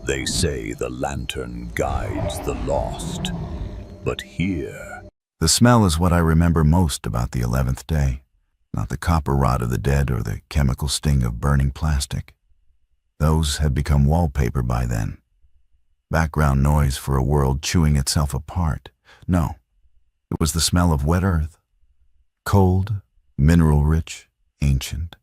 They say the lantern guides the lost, but here... The smell is what I remember most about the 11th day, not the copper rot of the dead or the chemical sting of burning plastic. Those had become wallpaper by then. Background noise for a world chewing itself apart. No, it was the smell of wet earth. Cold, mineral-rich, ancient.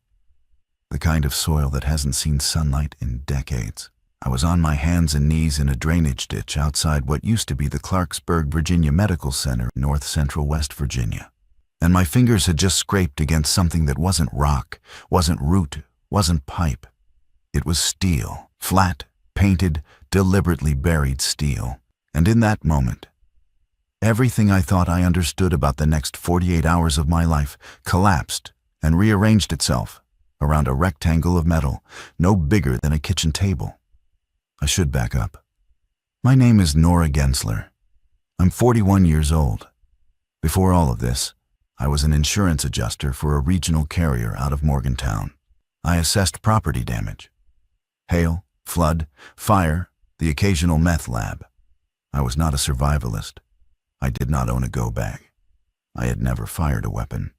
The kind of soil that hasn't seen sunlight in decades. I was on my hands and knees in a drainage ditch outside what used to be the Clarksburg, Virginia Medical Center, north-central West Virginia. And my fingers had just scraped against something that wasn't rock, wasn't root, wasn't pipe. It was steel, flat, painted, deliberately buried steel. And in that moment, everything I thought I understood about the next 48 hours of my life collapsed and rearranged itself around a rectangle of metal, no bigger than a kitchen table. I should back up. My name is Nora Gensler. I'm 41 years old. Before all of this, I was an insurance adjuster for a regional carrier out of Morgantown. I assessed property damage. Hail, flood, fire, the occasional meth lab. I was not a survivalist. I did not own a go bag. I had never fired a weapon.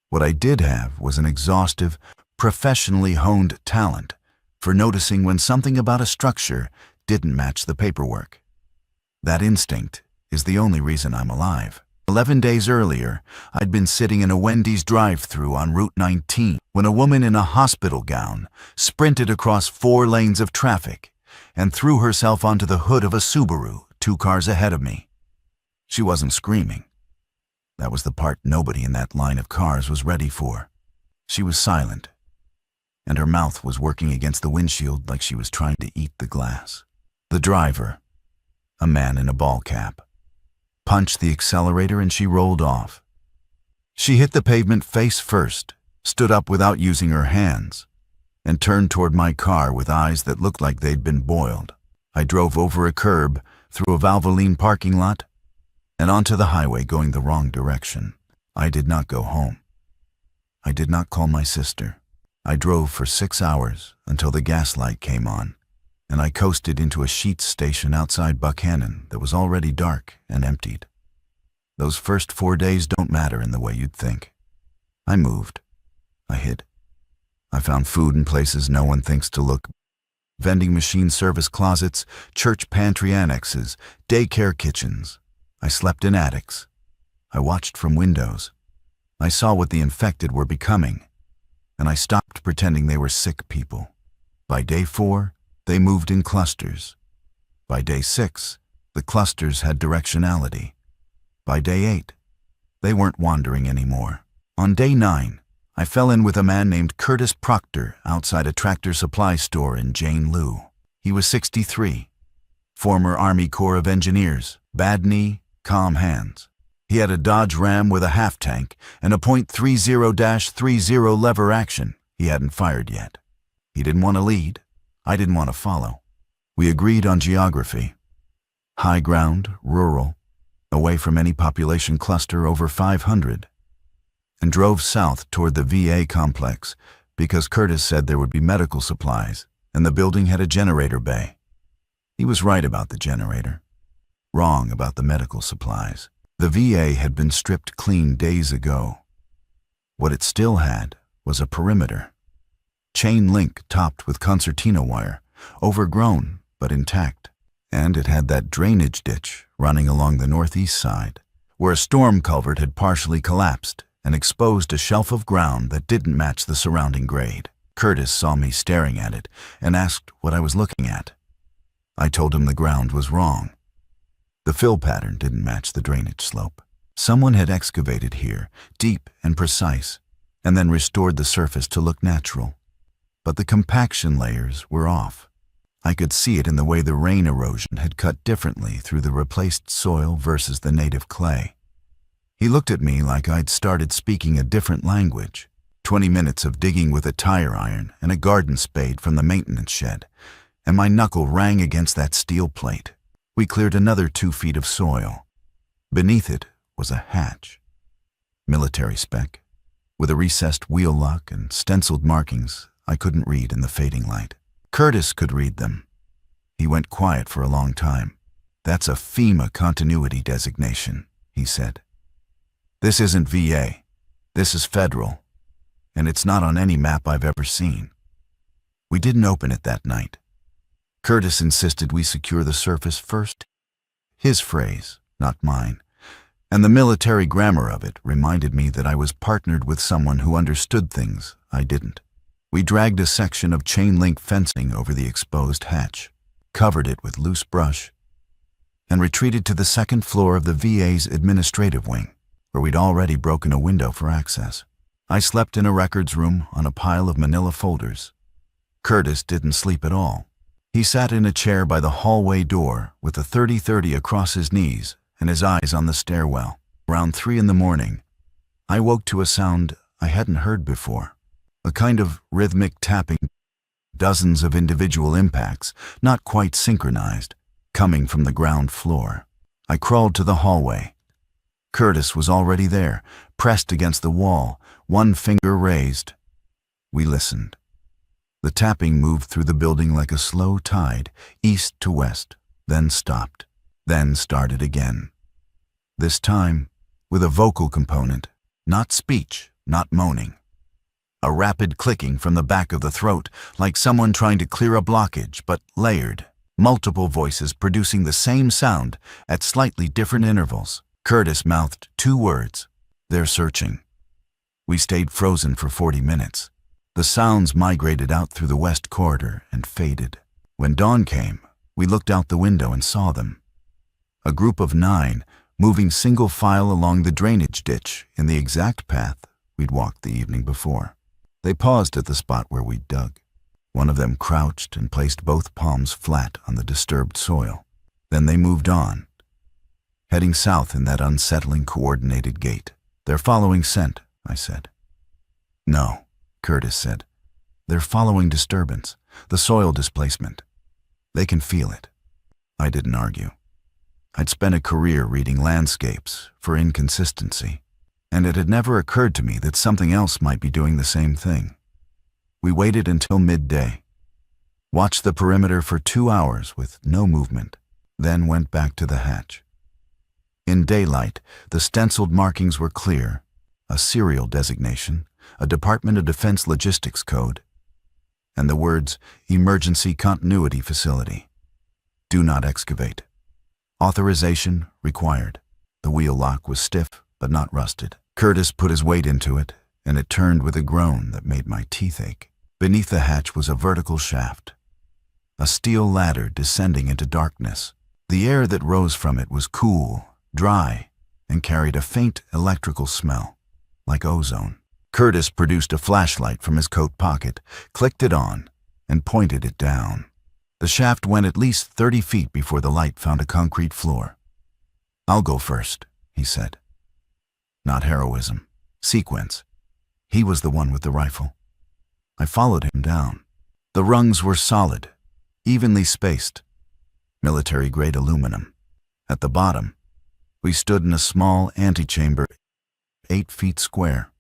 What I did have was an exhaustive, professionally honed talent for noticing when something about a structure didn't match the paperwork. That instinct is the only reason I'm alive. 11 days earlier, I'd been sitting in a Wendy's drive-thru on Route 19 when a woman in a hospital gown sprinted across 4 lanes of traffic and threw herself onto the hood of a Subaru 2 cars ahead of me. She wasn't screaming. That was the part nobody in that line of cars was ready for. She was silent, and her mouth was working against the windshield like she was trying to eat the glass. The driver, a man in a ball cap, punched the accelerator and she rolled off. She hit the pavement face first, stood up without using her hands, and turned toward my car with eyes that looked like they'd been boiled. I drove over a curb, through a Valvoline parking lot, and onto the highway going the wrong direction. I did not go home. I did not call my sister. I drove for 6 hours until the gas light came on, and I coasted into a Sheetz station outside Buckhannon that was already dark and emptied. Those first 4 days don't matter in the way you'd think. I moved. I hid. I found food in places no one thinks to look. Vending machine service closets, church pantry annexes, daycare kitchens. I slept in attics. I watched from windows. I saw what the infected were becoming, and I stopped pretending they were sick people. By day 4, they moved in clusters. By day 6, the clusters had directionality. By day 8, they weren't wandering anymore. On day 9, I fell in with a man named Curtis Proctor outside a Tractor Supply store in Jane Lou. He was 63, former Army Corps of Engineers, bad knee, calm hands. He had a Dodge Ram with a half tank and a .30-30 lever action. He hadn't fired yet. He didn't want to lead. I didn't want to follow. We agreed on geography. High ground, rural, away from any population cluster over 500, and drove south toward the VA complex because Curtis said there would be medical supplies and the building had a generator bay. He was right about the generator, wrong about the medical supplies. The VA had been stripped clean days ago. What it still had was a perimeter. Chain link topped with concertina wire, overgrown but intact. And it had that drainage ditch running along the northeast side, where a storm culvert had partially collapsed and exposed a shelf of ground that didn't match the surrounding grade. Curtis saw me staring at it and asked what I was looking at. I told him the ground was wrong. The fill pattern didn't match the drainage slope. Someone had excavated here, deep and precise, and then restored the surface to look natural. But the compaction layers were off. I could see it in the way the rain erosion had cut differently through the replaced soil versus the native clay. He looked at me like I'd started speaking a different language. 20 minutes of digging with a tire iron and a garden spade from the maintenance shed, and my knuckle rang against that steel plate. We cleared another 2 feet of soil. Beneath it was a hatch. Military spec, with a recessed wheel lock and stenciled markings I couldn't read in the fading light. Curtis could read them. He went quiet for a long time. "That's a FEMA continuity designation," he said. "This isn't VA. This is federal. And it's not on any map I've ever seen." We didn't open it that night. Curtis insisted we secure the surface first. His phrase, not mine. And the military grammar of it reminded me that I was partnered with someone who understood things I didn't. We dragged a section of chain-link fencing over the exposed hatch, covered it with loose brush, and retreated to the second floor of the VA's administrative wing, where we'd already broken a window for access. I slept in a records room on a pile of manila folders. Curtis didn't sleep at all. He sat in a chair by the hallway door with a 30-30 across his knees and his eyes on the stairwell. Around 3 in the morning, I woke to a sound I hadn't heard before, a kind of rhythmic tapping, dozens of individual impacts, not quite synchronized, coming from the ground floor. I crawled to the hallway. Curtis was already there, pressed against the wall, one finger raised. We listened. The tapping moved through the building like a slow tide, east to west, then stopped, then started again. This time, with a vocal component, not speech, not moaning. A rapid clicking from the back of the throat, like someone trying to clear a blockage, but layered. Multiple voices producing the same sound at slightly different intervals. Curtis mouthed 2 words. "They're searching." We stayed frozen for 40 minutes. The sounds migrated out through the west corridor and faded. When dawn came, we looked out the window and saw them. A group of 9, moving single file along the drainage ditch in the exact path we'd walked the evening before. They paused at the spot where we'd dug. One of them crouched and placed both palms flat on the disturbed soil. Then they moved on, heading south in that unsettling coordinated gait. "They're following scent," I said. "No," Curtis said. "They're following disturbance, the soil displacement. They can feel it." I didn't argue. I'd spent a career reading landscapes for inconsistency, and it had never occurred to me that something else might be doing the same thing. We waited until midday, watched the perimeter for 2 hours with no movement, then went back to the hatch. In daylight, the stenciled markings were clear, a serial designation, a Department of Defense logistics code, and the words Emergency Continuity Facility. Do not excavate. Authorization required. The wheel lock was stiff but not rusted. Curtis put his weight into it, and it turned with a groan that made my teeth ache. Beneath the hatch was a vertical shaft, a steel ladder descending into darkness. The air that rose from it was cool, dry, and carried a faint electrical smell, like ozone. Curtis produced a flashlight from his coat pocket, clicked it on, and pointed it down. The shaft went at least 30 feet before the light found a concrete floor. "I'll go first," he said. Not heroism. Sequence. He was the one with the rifle. I followed him down. The rungs were solid, evenly spaced, military-grade aluminum. At the bottom, we stood in a small antechamber, 8 feet square.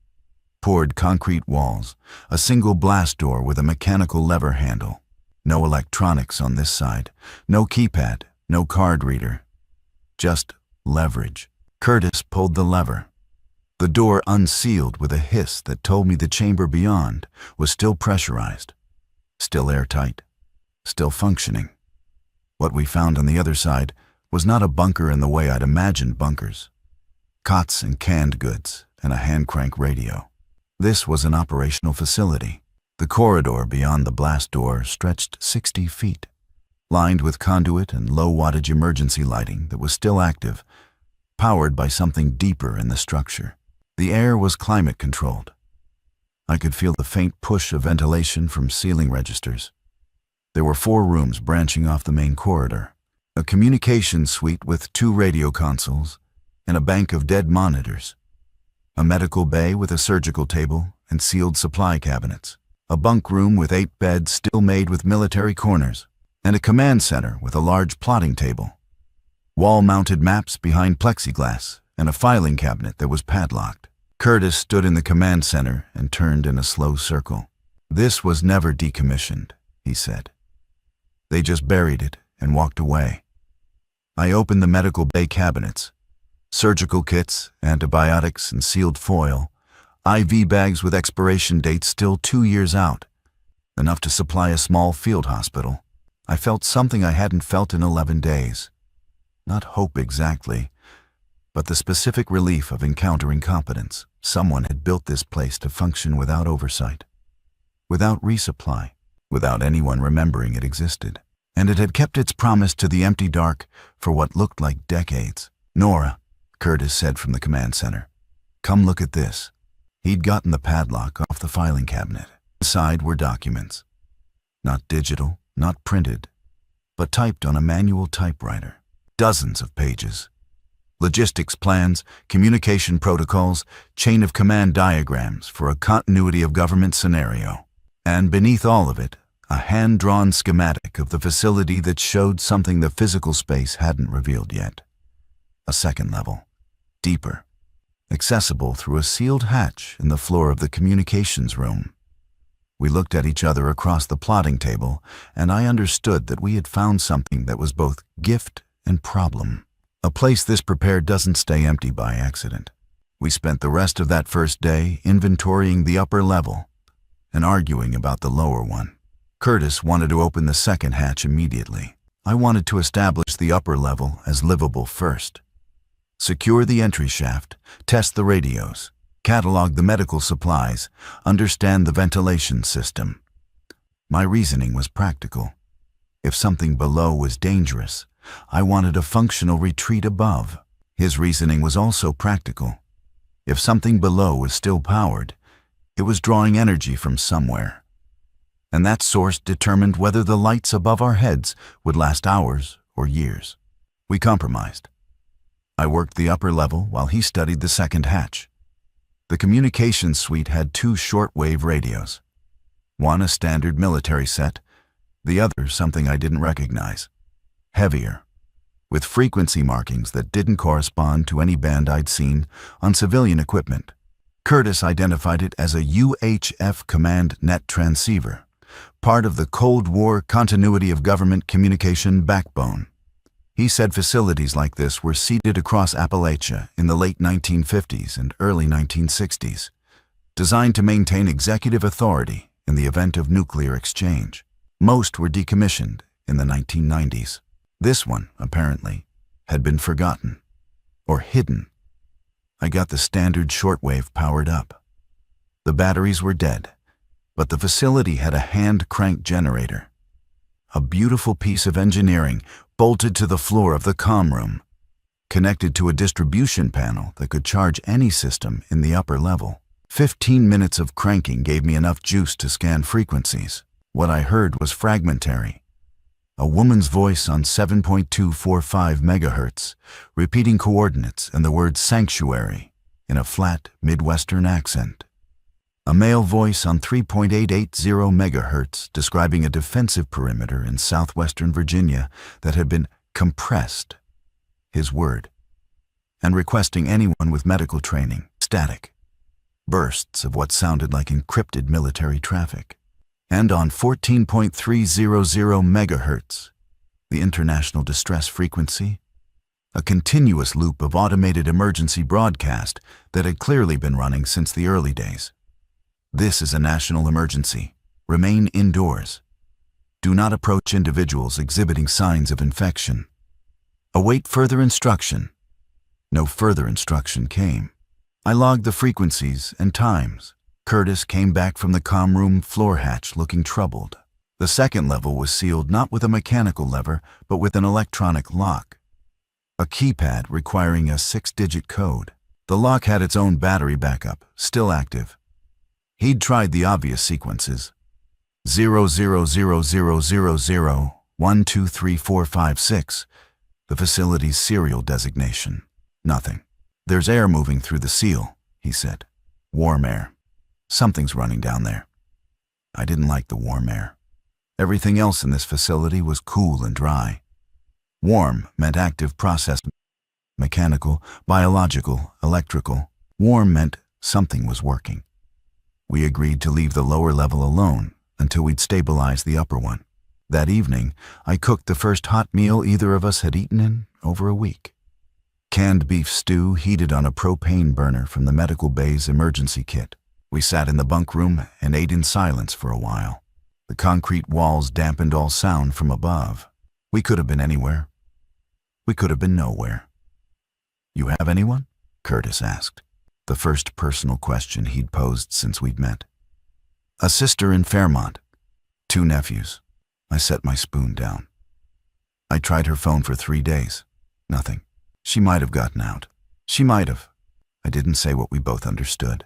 Poured concrete walls, a single blast door with a mechanical lever handle. No electronics on this side, no keypad, no card reader. Just leverage. Curtis pulled the lever. The door unsealed with a hiss that told me the chamber beyond was still pressurized, still airtight, still functioning. What we found on the other side was not a bunker in the way I'd imagined bunkers. Cots and canned goods and a hand-crank radio. This was an operational facility. The corridor beyond the blast door stretched 60 feet, lined with conduit and low-wattage emergency lighting that was still active, powered by something deeper in the structure. The air was climate-controlled. I could feel the faint push of ventilation from ceiling registers. There were 4 rooms branching off the main corridor, a communications suite with 2 radio consoles and a bank of dead monitors, a medical bay with a surgical table and sealed supply cabinets, a bunk room with 8 beds still made with military corners, and a command center with a large plotting table, wall-mounted maps behind plexiglass, and a filing cabinet that was padlocked. Curtis stood in the command center and turned in a slow circle. "This was never decommissioned," he said. "They just buried it and walked away. I opened the medical bay cabinets. Surgical kits, antibiotics in sealed foil, IV bags with expiration dates still 2 years out, enough to supply a small field hospital. I felt something I hadn't felt in 11 days. Not hope exactly, but the specific relief of encountering competence. Someone had built this place to function without oversight, without resupply, without anyone remembering it existed. And it had kept its promise to the empty dark for what looked like decades. "Nora," Curtis said from the command center, "come look at this." He'd gotten the padlock off the filing cabinet. Inside were documents. Not digital, not printed, but typed on a manual typewriter. Dozens of pages. Logistics plans, communication protocols, chain of command diagrams for a continuity of government scenario. And beneath all of it, a hand-drawn schematic of the facility that showed something the physical space hadn't revealed yet. A second level, deeper, accessible through a sealed hatch in the floor of the communications room. We looked at each other across the plotting table, and I understood that we had found something that was both gift and problem. A place this prepared doesn't stay empty by accident. We spent the rest of that first day inventorying the upper level and arguing about the lower one. Curtis wanted to open the second hatch immediately. I wanted to establish the upper level as livable first. Secure the entry shaft, test the radios, catalog the medical supplies, understand the ventilation system. My reasoning was practical. If something below was dangerous, I wanted a functional retreat above. His reasoning was also practical. If something below was still powered, it was drawing energy from somewhere. And that source determined whether the lights above our heads would last hours or years. We compromised. I worked the upper level while he studied the second hatch. The communications suite had 2 shortwave radios. One a standard military set, the other something I didn't recognize. Heavier, with frequency markings that didn't correspond to any band I'd seen on civilian equipment. Curtis identified it as a UHF command net transceiver, part of the Cold War continuity of government communication backbone. He said facilities like this were seeded across Appalachia in the late 1950s and early 1960s, designed to maintain executive authority in the event of nuclear exchange. Most were decommissioned in the 1990s. This one, apparently, had been forgotten or hidden. I got the standard shortwave powered up. The batteries were dead, but the facility had a hand-crank generator. A beautiful piece of engineering bolted to the floor of the comm room, connected to a distribution panel that could charge any system in the upper level. 15 minutes of cranking gave me enough juice to scan frequencies. What I heard was fragmentary. A woman's voice on 7.245 megahertz, repeating coordinates and the word sanctuary in a flat Midwestern accent. A male voice on 3.880 megahertz describing a defensive perimeter in southwestern Virginia that had been compressed, his word, and requesting anyone with medical training. Static. Bursts of what sounded like encrypted military traffic. And on 14.300 megahertz, the international distress frequency, a continuous loop of automated emergency broadcast that had clearly been running since the early days. This is a national emergency. Remain indoors. Do not approach individuals exhibiting signs of infection. Await further instruction. No further instruction came. I logged the frequencies and times. Curtis came back from the comm room floor hatch looking troubled. The second level was sealed not with a mechanical lever, but with an electronic lock. A keypad requiring a 6-digit code. The lock had its own battery backup, still active. He'd tried the obvious sequences. 000000123456, the facility's serial designation. Nothing. There's air moving through the seal, he said. Warm air. Something's running down there. I didn't like the warm air. Everything else in this facility was cool and dry. Warm meant active process, mechanical, biological, electrical. Warm meant something was working. We agreed to leave the lower level alone until we'd stabilize the upper one. That evening, I cooked the first hot meal either of us had eaten in over a week. Canned beef stew heated on a propane burner from the medical bay's emergency kit. We sat in the bunk room and ate in silence for a while. The concrete walls dampened all sound from above. We could have been anywhere. We could have been nowhere. "You have anyone?" Curtis asked, the first personal question he'd posed since we'd met. "A sister in Fairmont. 2 nephews." I set my spoon down. I tried her phone for 3 days. Nothing. She might have gotten out. She might have. I didn't say what we both understood.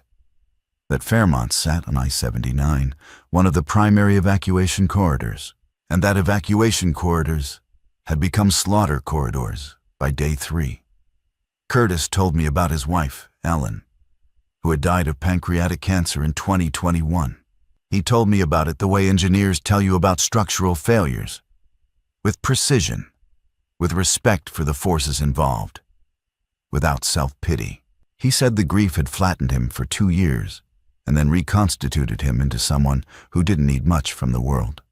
That Fairmont sat on I-79, one of the primary evacuation corridors, and that evacuation corridors had become slaughter corridors by day 3. Curtis told me about his wife, Ellen, who had died of pancreatic cancer in 2021. He told me about it the way engineers tell you about structural failures, with precision, with respect for the forces involved, without self-pity. He said the grief had flattened him for 2 years and then reconstituted him into someone who didn't need much from the world.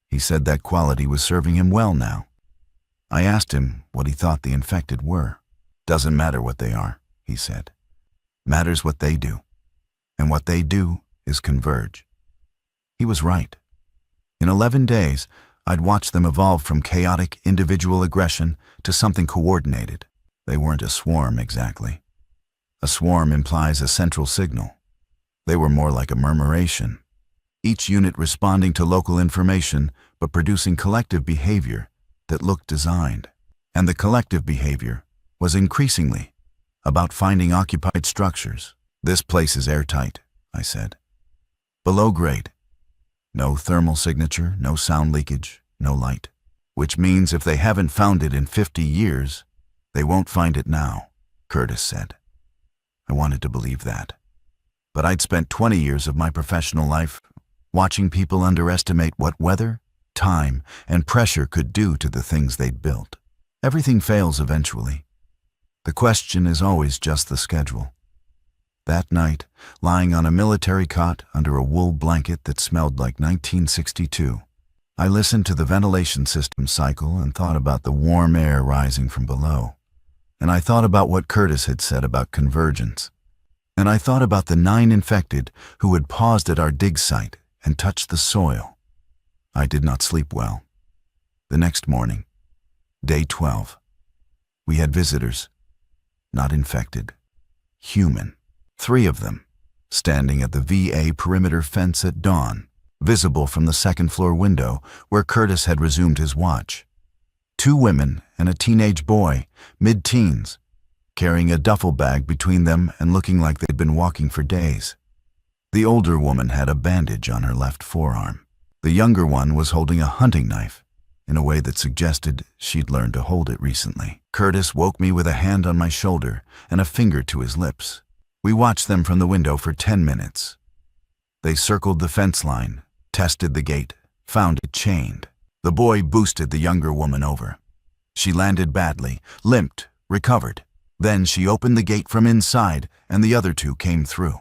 He said that quality was serving him well now. I asked him what he thought the infected were. "Doesn't matter what they are," he said. "Matters what they do. And what they do is converge." He was right. In 11 days, I'd watched them evolve from chaotic individual aggression to something coordinated. They weren't a swarm exactly. A swarm implies a central signal. They were more like a murmuration, each unit responding to local information but producing collective behavior that looked designed. And the collective behavior was increasingly about finding occupied structures. "This place is airtight," I said. "Below grade. No thermal signature, no sound leakage, no light. Which means if they haven't found it in 50 years, they won't find it now," Curtis said. I wanted to believe that. But I'd spent 20 years of my professional life watching people underestimate what weather, time, and pressure could do to the things they'd built. Everything fails eventually. The question is always just the schedule. That night, lying on a military cot under a wool blanket that smelled like 1962, I listened to the ventilation system cycle and thought about the warm air rising from below. And I thought about what Curtis had said about convergence. And I thought about the 9 infected who had paused at our dig site and touched the soil. I did not sleep well. The next morning, day 12, we had visitors, not infected, human. 3 of them, standing at the VA perimeter fence at dawn, visible from the second-floor window where Curtis had resumed his watch. 2 women and a teenage boy, mid-teens, carrying a duffel bag between them and looking like they'd been walking for days. The older woman had a bandage on her left forearm. The younger one was holding a hunting knife in a way that suggested she'd learned to hold it recently. Curtis woke me with a hand on my shoulder and a finger to his lips. We watched them from the window for 10 minutes. They circled the fence line, tested the gate, found it chained. The boy boosted the younger woman over. She landed badly, limped, recovered. Then she opened the gate from inside, and the other 2 came through.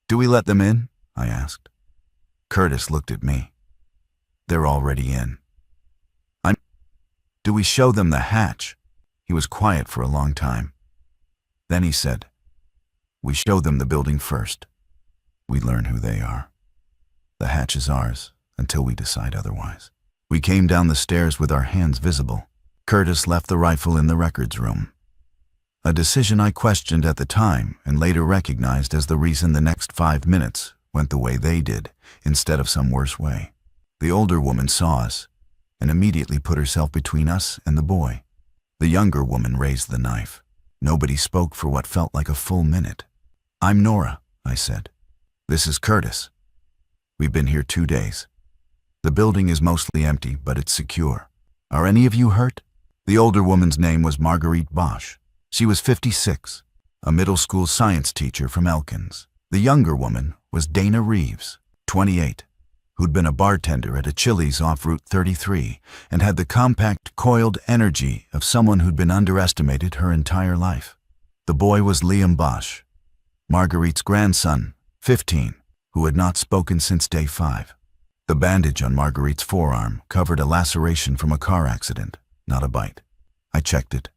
"Do we let them in?" I asked. Curtis looked at me. "They're already in." "Do we show them the hatch?" He was quiet for a long time. Then he said, "We show them the building first. We learn who they are. The hatch is ours until we decide otherwise." We came down the stairs with our hands visible. Curtis left the rifle in the records room. A decision I questioned at the time and later recognized as the reason the next 5 minutes went the way they did, instead of some worse way. The older woman saw us and immediately put herself between us and the boy. The younger woman raised the knife. Nobody spoke for what felt like a full minute. "I'm Nora," I said. "This is Curtis. We've been here 2 days. The building is mostly empty, but it's secure. Are any of you hurt?" The older woman's name was Marguerite Bosch. She was 56, a middle school science teacher from Elkins. The younger woman was Dana Reeves, 28, who'd been a bartender at a Chili's off Route 33 and had the compact, coiled energy of someone who'd been underestimated her entire life. The boy was Liam Bosch, Marguerite's grandson, 15, who had not spoken since day 5. The bandage on Marguerite's forearm covered a laceration from a car accident, not a bite. I checked it.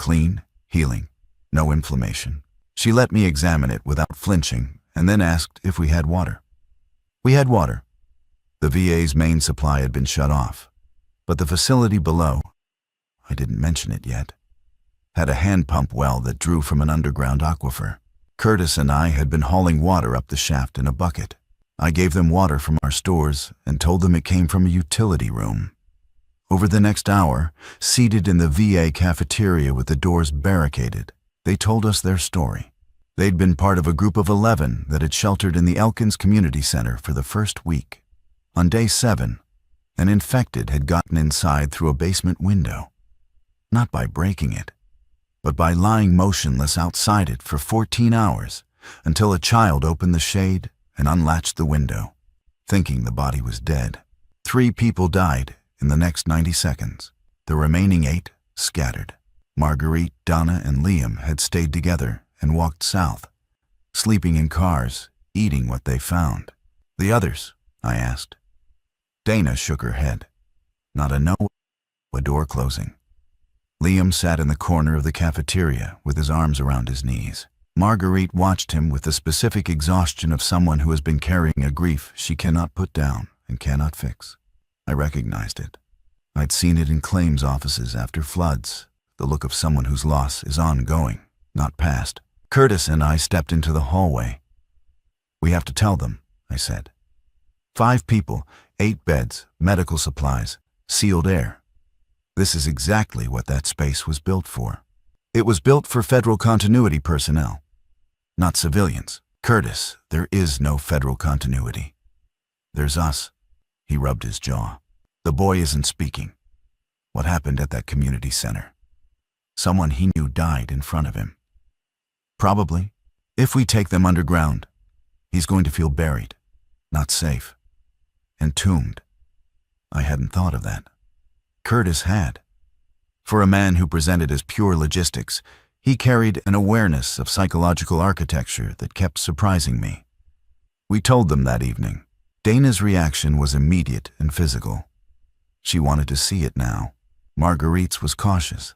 Clean, healing, no inflammation. She let me examine it without flinching and then asked if we had water. We had water. The VA's main supply had been shut off, but the facility below, I didn't mention it yet, had a hand pump well that drew from an underground aquifer. Curtis and I had been hauling water up the shaft in a bucket. I gave them water from our stores and told them it came from a utility room. Over the next hour, seated in the VA cafeteria with the doors barricaded, they told us their story. They'd been part of a group of 11 that had sheltered in the Elkins Community Center for the first week. On day 7, an infected had gotten inside through a basement window, not by breaking it, but by lying motionless outside it for 14 hours until a child opened the shade and unlatched the window, thinking the body was dead. 3 people died in the next 90 seconds. The remaining 8 scattered. Marguerite, Donna, and Liam had stayed together and walked south, sleeping in cars, eating what they found. The others? I asked. Dana shook her head. Not a no, a door closing. Liam sat in the corner of the cafeteria with his arms around his knees. Marguerite watched him with the specific exhaustion of someone who has been carrying a grief she cannot put down and cannot fix. I recognized it. I'd seen it in claims offices after floods, the look of someone whose loss is ongoing, not past. Curtis and I stepped into the hallway. We have to tell them, I said. 5 people, 8 beds, medical supplies, sealed air. This is exactly what that space was built for. It was built for federal continuity personnel, not civilians. Curtis, there is no federal continuity. There's us. He rubbed his jaw. The boy isn't speaking. What happened at that community center? Someone he knew died in front of him. Probably. If we take them underground, he's going to feel buried, not safe, entombed. I hadn't thought of that. Curtis had. For a man who presented as pure logistics, he carried an awareness of psychological architecture that kept surprising me. We told them that evening. Dana's reaction was immediate and physical. She wanted to see it now. Marguerite's was cautious.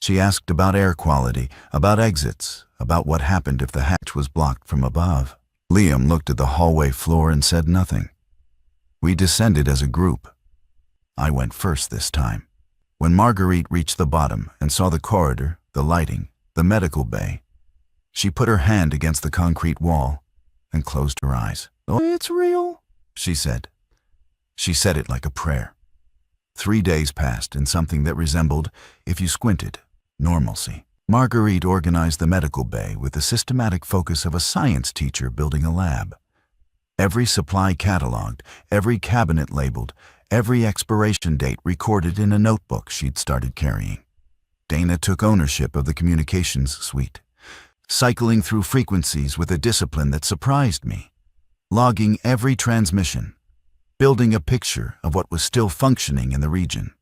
She asked about air quality, about exits, about what happened if the hatch was blocked from above. Liam looked at the hallway floor and said nothing. We descended as a group. I went first this time. When Marguerite reached the bottom and saw the corridor, the lighting, the medical bay, she put her hand against the concrete wall and closed her eyes. "Oh, it's real," she said. She said it like a prayer. 3 days passed in something that resembled, if you squinted, normalcy. Marguerite organized the medical bay with the systematic focus of a science teacher building a lab. Every supply cataloged, every cabinet labeled, every expiration date recorded in a notebook she'd started carrying. Dana took ownership of the communications suite, cycling through frequencies with a discipline that surprised me, logging every transmission, building a picture of what was still functioning in the region.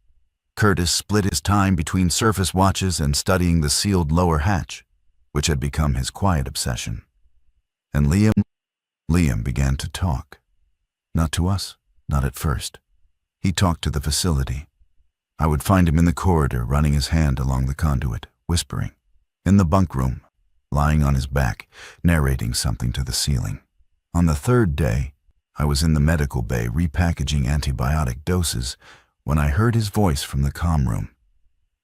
Curtis split his time between surface watches and studying the sealed lower hatch, which had become his quiet obsession. And Liam began to talk. Not to us, not at first. He talked to the facility. I would find him in the corridor, running his hand along the conduit, whispering. In the bunk room, lying on his back, narrating something to the ceiling. On the 3rd day, I was in the medical bay repackaging antibiotic doses when I heard his voice from the comm room.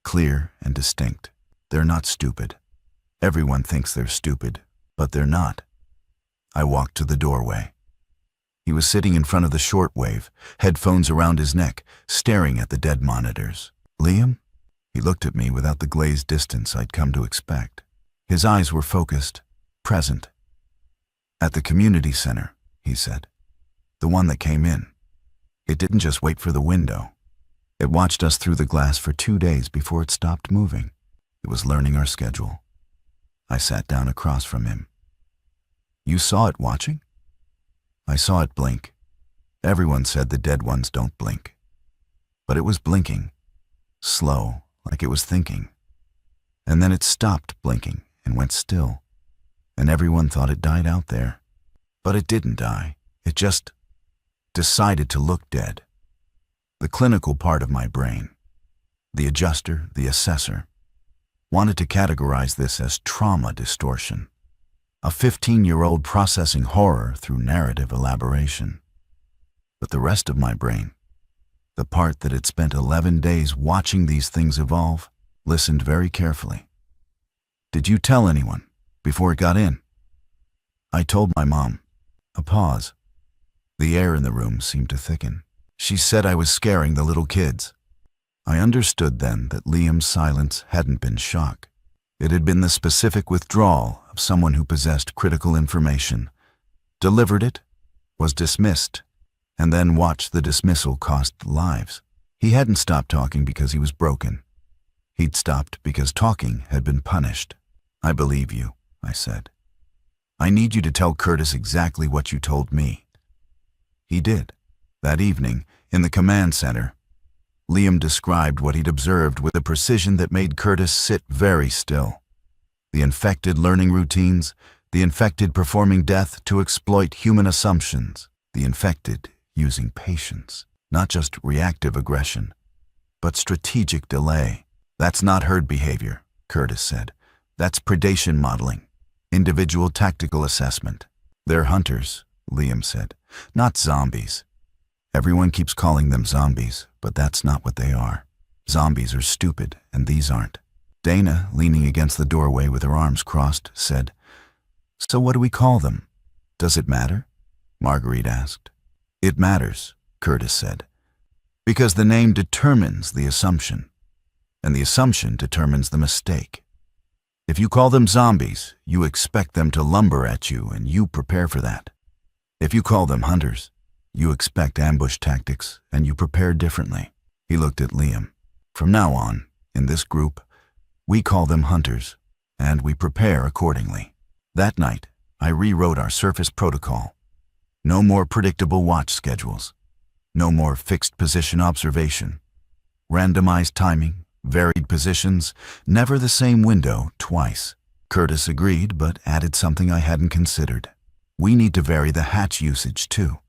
Clear and distinct. They're not stupid. Everyone thinks they're stupid, but they're not. I walked to the doorway. He was sitting in front of the shortwave, headphones around his neck, staring at the dead monitors. Liam? He looked at me without the glazed distance I'd come to expect. His eyes were focused, present. At the community center, he said. The one that came in. It didn't just wait for the window. It watched us through the glass for 2 days before it stopped moving. It was learning our schedule. I sat down across from him. You saw it watching? I saw it blink. Everyone said the dead ones don't blink. But it was blinking. Slow, like it was thinking. And then it stopped blinking and went still. And everyone thought it died out there. But it didn't die. It just decided to look dead. The clinical part of my brain, the adjuster, the assessor, wanted to categorize this as trauma distortion, a 15-year-old processing horror through narrative elaboration. But the rest of my brain, the part that had spent 11 days watching these things evolve, listened very carefully. "Did you tell anyone before it got in?" "I told my mom." A pause. The air in the room seemed to thicken. "She said I was scaring the little kids." I understood then that Liam's silence hadn't been shock. It had been the specific withdrawal of someone who possessed critical information, delivered it, was dismissed, and then watched the dismissal cost lives. He hadn't stopped talking because he was broken. He'd stopped because talking had been punished. "I believe you," I said. "I need you to tell Curtis exactly what you told me." He did. That evening, in the command center, Liam described what he'd observed with a precision that made Curtis sit very still. The infected learning routines, the infected performing death to exploit human assumptions, the infected using patience, not just reactive aggression, but strategic delay. "That's not herd behavior," Curtis said. "That's predation modeling, individual tactical assessment." "They're hunters," Liam said, "not zombies. Everyone keeps calling them zombies, but that's not what they are. Zombies are stupid, and these aren't." Dana, leaning against the doorway with her arms crossed, said, "So what do we call them? Does it matter?" Marguerite asked. "It matters," Curtis said, "because the name determines the assumption, and the assumption determines the mistake. If you call them zombies, you expect them to lumber at you, and you prepare for that. If you call them hunters, you expect ambush tactics, and you prepare differently." He looked at Liam. "From now on, in this group, we call them hunters, and we prepare accordingly." That night, I rewrote our surface protocol. No more predictable watch schedules. No more fixed position observation. Randomized timing, varied positions, never the same window twice. Curtis agreed, but added something I hadn't considered. "We need to vary the hatch usage too.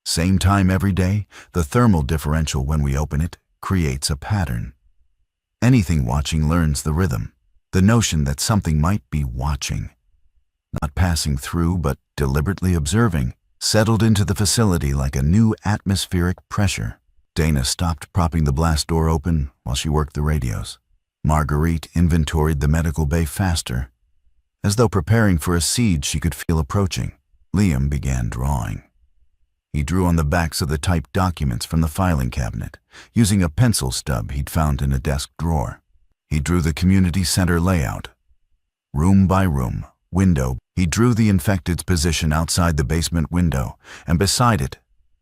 Same time every day, the thermal differential when we open it creates a pattern. Anything watching learns the rhythm, the notion that something might be watching, not passing through but deliberately observing, settled into the facility like a new atmospheric pressure." Dana stopped propping the blast door open while she worked the radios. Marguerite inventoried the medical bay faster, as though preparing for a siege she could feel approaching. Liam began drawing. He drew on the backs of the typed documents from the filing cabinet, using a pencil stub he'd found in a desk drawer. He drew the community center layout. Room by room, window, he drew the infected's position outside the basement window, and beside it,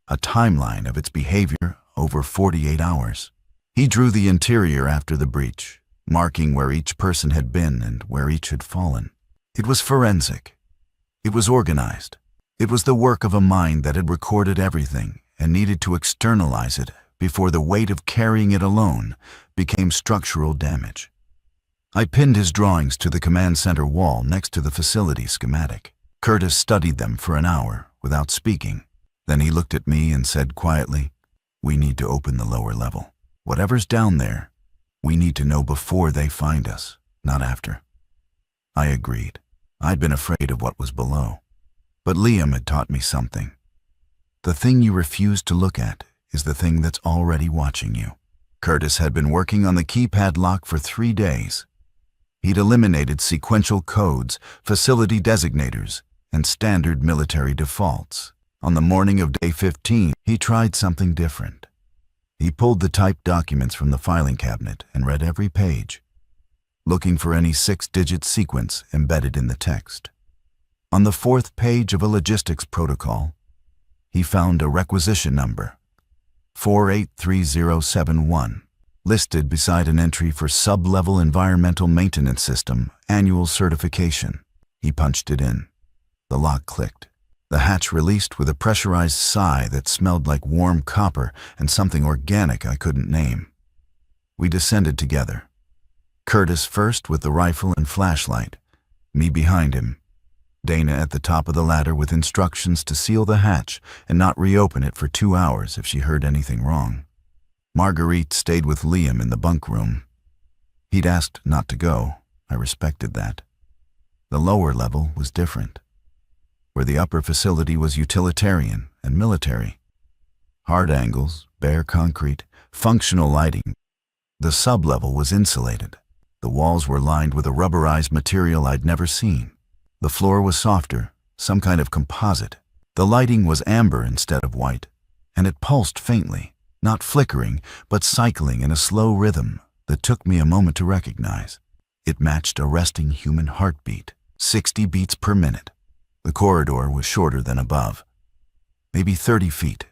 a timeline of its behavior over 48 hours. He drew the interior after the breach, marking where each person had been and where each had fallen. It was forensic. It was organized. It was the work of a mind that had recorded everything and needed to externalize it before the weight of carrying it alone became structural damage. I pinned his drawings to the command center wall next to the facility schematic. Curtis studied them for an hour without speaking. Then he looked at me and said quietly, "We need to open the lower level. Whatever's down there, we need to know before they find us, not after." I agreed. I'd been afraid of what was below. But Liam had taught me something. The thing you refuse to look at is the thing that's already watching you. Curtis had been working on the keypad lock for 3 days. He'd eliminated sequential codes, facility designators, and standard military defaults. On the morning of day 15, he tried something different. He pulled the typed documents from the filing cabinet and read every page, looking for any 6-digit sequence embedded in the text. On the 4th page of a logistics protocol, he found a requisition number, 483071, listed beside an entry for Sub-Level Environmental Maintenance System Annual Certification. He punched it in. The lock clicked. The hatch released with a pressurized sigh that smelled like warm copper and something organic I couldn't name. We descended together. Curtis first with the rifle and flashlight, me behind him. Dana at the top of the ladder with instructions to seal the hatch and not reopen it for 2 hours if she heard anything wrong. Marguerite stayed with Liam in the bunk room. He'd asked not to go. I respected that. The lower level was different, where the upper facility was utilitarian and military. Hard angles, bare concrete, functional lighting. The sub-level was insulated. The walls were lined with a rubberized material I'd never seen. The floor was softer, some kind of composite. The lighting was amber instead of white, and it pulsed faintly, not flickering, but cycling in a slow rhythm that took me a moment to recognize. It matched a resting human heartbeat, 60 beats per minute. The corridor was shorter than above, maybe 30 feet,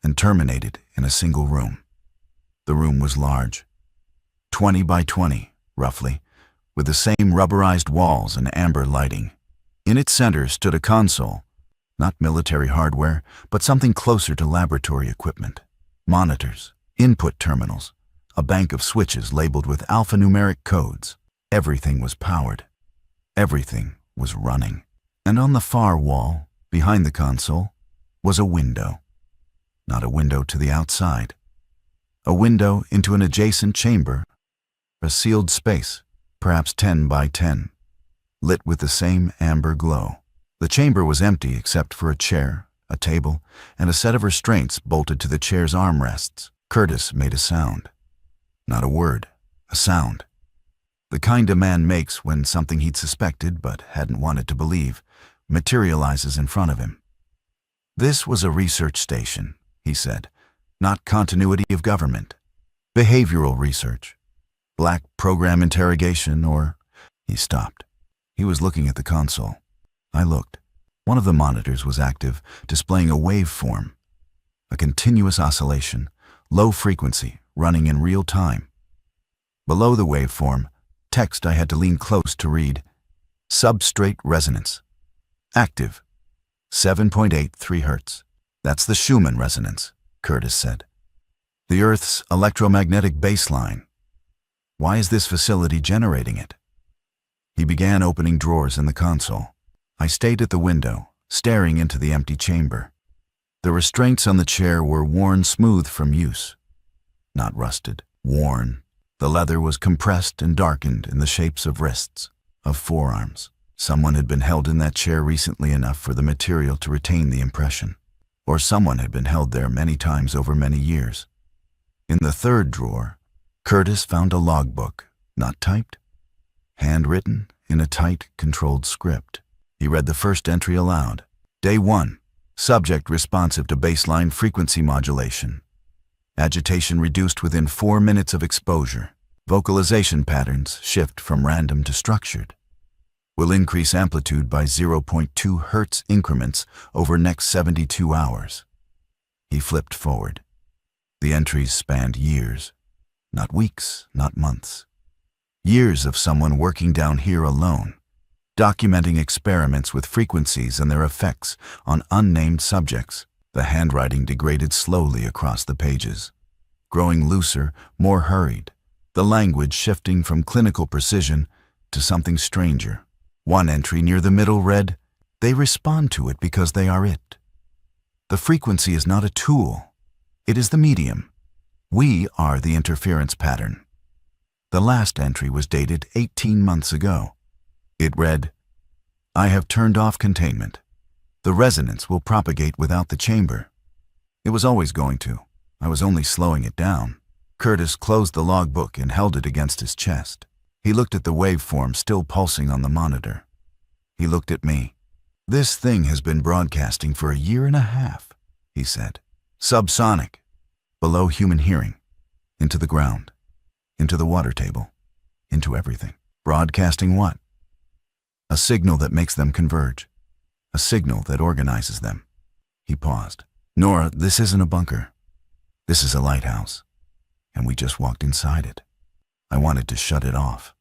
and terminated in a single room. The room was large, 20 by 20, roughly, with the same rubberized walls and amber lighting. In its center stood a console, not military hardware, but something closer to laboratory equipment. Monitors, input terminals, a bank of switches labeled with alphanumeric codes. Everything was powered. Everything was running. And on the far wall, behind the console, was a window. Not a window to the outside. A window into an adjacent chamber, a sealed space, perhaps 10 by 10, lit with the same amber glow. The chamber was empty except for a chair, a table, and a set of restraints bolted to the chair's armrests. Curtis made a sound. Not a word, a sound. The kind a man makes when something he'd suspected but hadn't wanted to believe materializes in front of him. This was a research station, he said, not continuity of government. Behavioral research. Black program interrogation or... He stopped. He was looking at the console. I looked. One of the monitors was active, displaying a waveform. A continuous oscillation, low frequency, running in real time. Below the waveform, text I had to lean close to read. Substrate resonance. Active. 7.83 Hertz. That's the Schumann resonance, Curtis said. The Earth's electromagnetic baseline. Why is this facility generating it? He began opening drawers in the console. I stayed at the window, staring into the empty chamber. The restraints on the chair were worn smooth from use. Not rusted, worn. The leather was compressed and darkened in the shapes of wrists, of forearms. Someone had been held in that chair recently enough for the material to retain the impression. Or someone had been held there many times over many years. In the third drawer, Curtis found a logbook, not typed, handwritten in a tight, controlled script. He read the first entry aloud. Day 1. Subject responsive to baseline frequency modulation. Agitation reduced within 4 minutes of exposure. Vocalization patterns shift from random to structured. Will increase amplitude by 0.2 Hertz increments over next 72 hours. He flipped forward. The entries spanned years. Not weeks, not months. Years of someone working down here alone, documenting experiments with frequencies and their effects on unnamed subjects. The handwriting degraded slowly across the pages, growing looser, more hurried, the language shifting from clinical precision to something stranger. One entry near the middle read, "They respond to it because they are it. The frequency is not a tool. It is the medium. We are the interference pattern." The last entry was dated 18 months ago. It read, "I have turned off containment. The resonance will propagate without the chamber." It was always going to. I was only slowing it down. Curtis closed the logbook and held it against his chest. He looked at the waveform still pulsing on the monitor. He looked at me. "This thing has been broadcasting for a year and a half," he said. "Subsonic, below human hearing, into the ground, into the water table, into everything." Broadcasting what? A signal that makes them converge. A signal that organizes them. He paused. "Nora, this isn't a bunker. This is a lighthouse. And we just walked inside it." I wanted to shut it off.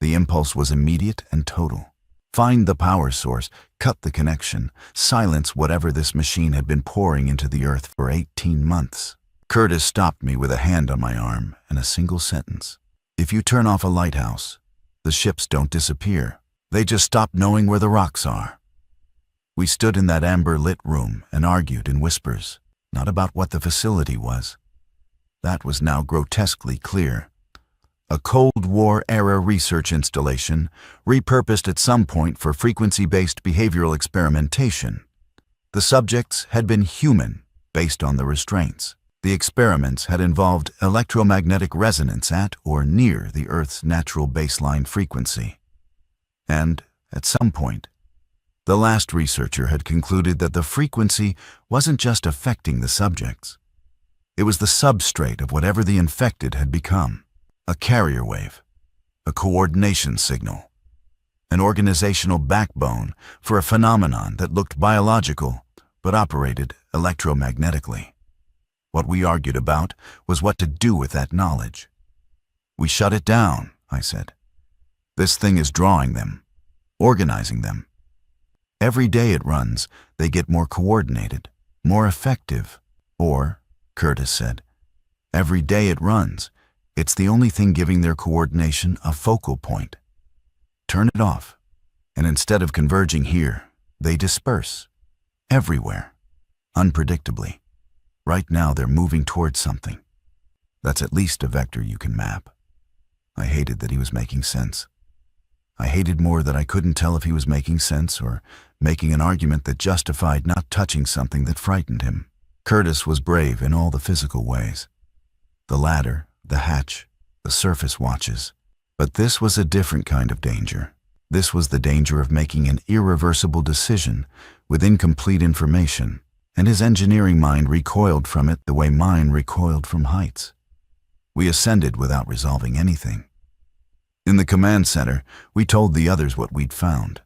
The impulse was immediate and total. Find the power source, cut the connection, silence whatever this machine had been pouring into the earth for 18 months. Curtis stopped me with a hand on my arm and a single sentence. "If you turn off a lighthouse, the ships don't disappear. They just stopped knowing where the rocks are. We stood in that amber-lit room and argued in whispers, not about what the facility was. That was now grotesquely clear. A Cold War-era research installation, repurposed at some point for frequency-based behavioral experimentation. The subjects had been human, based on the restraints. The experiments had involved electromagnetic resonance at or near the Earth's natural baseline frequency. And, at some point, the last researcher had concluded that the frequency wasn't just affecting the subjects. It was the substrate of whatever the infected had become. A carrier wave, a coordination signal, an organizational backbone for a phenomenon that looked biological but operated electromagnetically. What we argued about was what to do with that knowledge. We shut it down, I said. This thing is drawing them, organizing them. Every day it runs, they get more coordinated, more effective. Or, Curtis said, every day it runs, it's the only thing giving their coordination a focal point. Turn it off, and instead of converging here, they disperse. Everywhere. Unpredictably. Right now they're moving towards something. That's at least a vector you can map. I hated that he was making sense. I hated more that I couldn't tell if he was making sense or making an argument that justified not touching something that frightened him. Curtis was brave in all the physical ways. The ladder, the hatch, the surface watches. But this was a different kind of danger. This was the danger of making an irreversible decision with incomplete information, and his engineering mind recoiled from it the way mine recoiled from heights. We ascended without resolving anything. In the command center, we told the others what we'd found.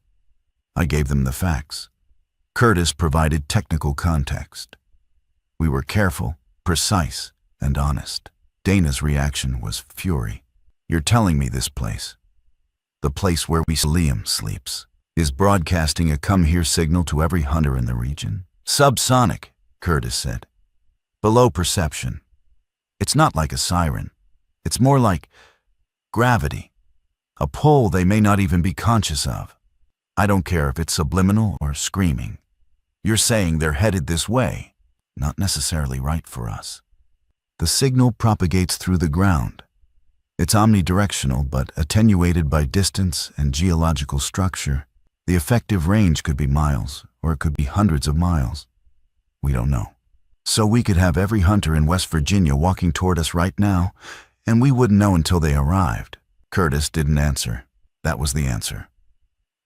I gave them the facts. Curtis provided technical context. We were careful, precise, and honest. Dana's reaction was fury. You're telling me this place, the place where Liam sleeps, is broadcasting a come-here signal to every hunter in the region? Subsonic, Curtis said. Below perception. It's not like a siren. It's more like gravity. A pull they may not even be conscious of. I don't care if it's subliminal or screaming. You're saying they're headed this way. Not necessarily right for us. The signal propagates through the ground. It's omnidirectional but attenuated by distance and geological structure. The effective range could be miles, or it could be hundreds of miles. We don't know. So we could have every hunter in West Virginia walking toward us right now, and we wouldn't know until they arrived. Curtis didn't answer. That was the answer.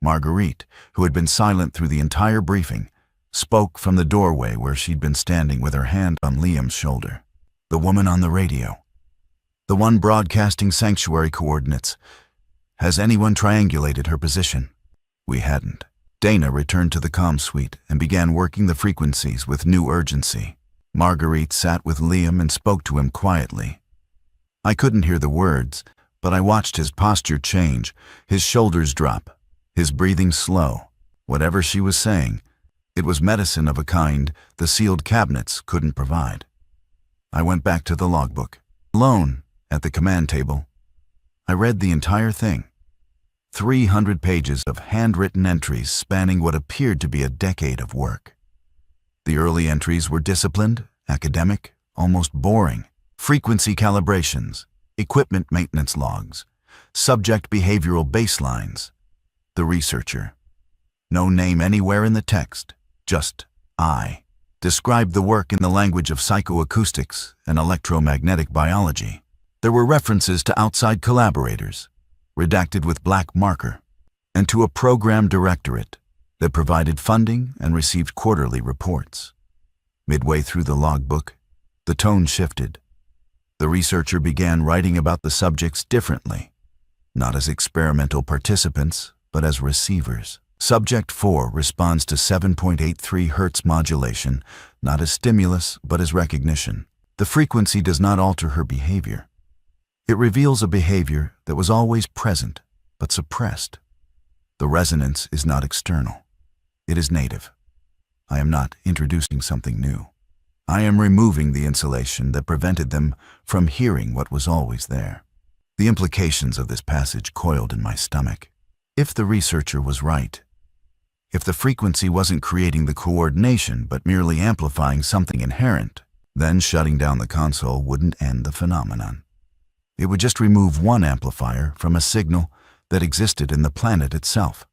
Marguerite, who had been silent through the entire briefing, spoke from the doorway where she'd been standing with her hand on Liam's shoulder. The woman on the radio. The one broadcasting sanctuary coordinates. Has anyone triangulated her position? We hadn't. Dana returned to the comm suite and began working the frequencies with new urgency. Marguerite sat with Liam and spoke to him quietly. I couldn't hear the words, but I watched his posture change, his shoulders drop, his breathing slow. Whatever she was saying, it was medicine of a kind the sealed cabinets couldn't provide. I went back to the logbook. Alone, at the command table, I read the entire thing. 300 pages of handwritten entries spanning what appeared to be a decade of work. The early entries were disciplined, academic, almost boring. Frequency calibrations, equipment maintenance logs, subject behavioral baselines. The researcher. No name anywhere in the text, just I. Described the work in the language of psychoacoustics and electromagnetic biology. There were references to outside collaborators, redacted with black marker, and to a program directorate that provided funding and received quarterly reports. Midway through the logbook, the tone shifted. The researcher began writing about the subjects differently, not as experimental participants, but as receivers. Subject 4 responds to 7.83 Hz modulation, not as stimulus, but as recognition. The frequency does not alter her behavior. It reveals a behavior that was always present, but suppressed. The resonance is not external. It is native. I am not introducing something new. I am removing the insulation that prevented them from hearing what was always there. The implications of this passage coiled in my stomach. If the researcher was right, if the frequency wasn't creating the coordination but merely amplifying something inherent, then shutting down the console wouldn't end the phenomenon. It would just remove one amplifier from a signal that existed in the planet itself.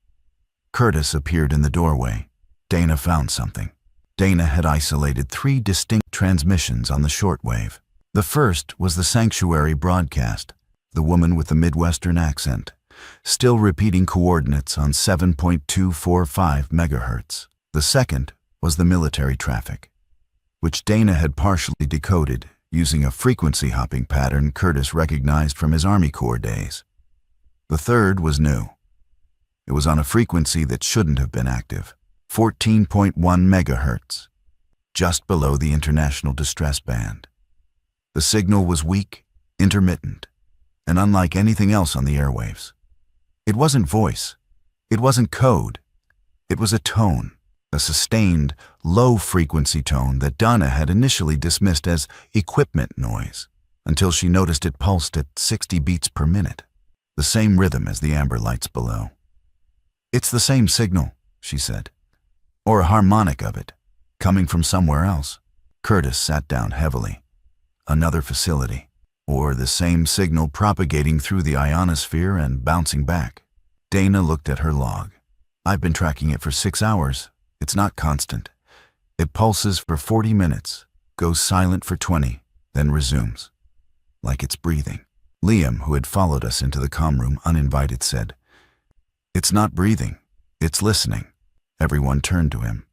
Curtis appeared in the doorway. Dana found something. Dana had isolated 3 distinct transmissions on the shortwave. The first was the sanctuary broadcast, the woman with the Midwestern accent, still repeating coordinates on 7.245 megahertz. The second was the military traffic, which Dana had partially decoded using a frequency hopping pattern Curtis recognized from his Army Corps days. The third was new. It was on a frequency that shouldn't have been active, 14.1 megahertz, just below the international distress band. The signal was weak, intermittent, and unlike anything else on the airwaves. It wasn't voice. It wasn't code. It was a tone, a sustained, low-frequency tone that Dana had initially dismissed as equipment noise, until she noticed it pulsed at 60 beats per minute, the same rhythm as the amber lights below. "It's the same signal," she said, "or a harmonic of it, coming from somewhere else." Curtis sat down heavily. Another facility, or the same signal propagating through the ionosphere and bouncing back. Dana looked at her log. "I've been tracking it for 6 hours. It's not constant. It pulses for 40 minutes, goes silent for 20, then resumes, like it's breathing." Liam, who had followed us into the comm room uninvited, said, "It's not breathing, it's listening." Everyone turned to him.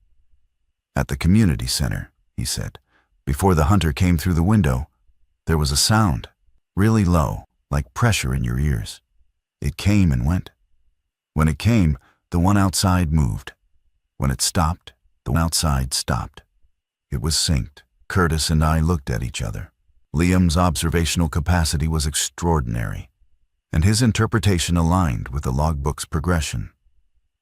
"At the community center," he said, "before the hunter came through the window, there was a sound, really low, like pressure in your ears. It came and went. When it came, the one outside moved. When it stopped, the one outside stopped. It was synced." Curtis and I looked at each other. Liam's observational capacity was extraordinary, and his interpretation aligned with the logbook's progression.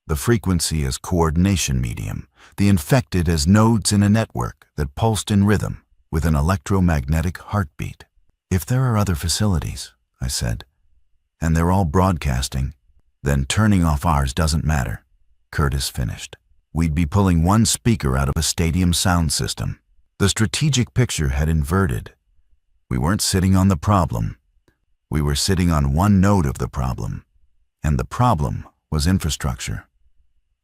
The frequency as coordination medium, the infected as nodes in a network that pulsed in rhythm with an electromagnetic heartbeat. "If there are other facilities," I said, "and they're all broadcasting, then turning off ours doesn't matter," Curtis finished. "We'd be pulling one speaker out of a stadium sound system." The strategic picture had inverted. We weren't sitting on the problem. We were sitting on one node of the problem, and the problem was infrastructure.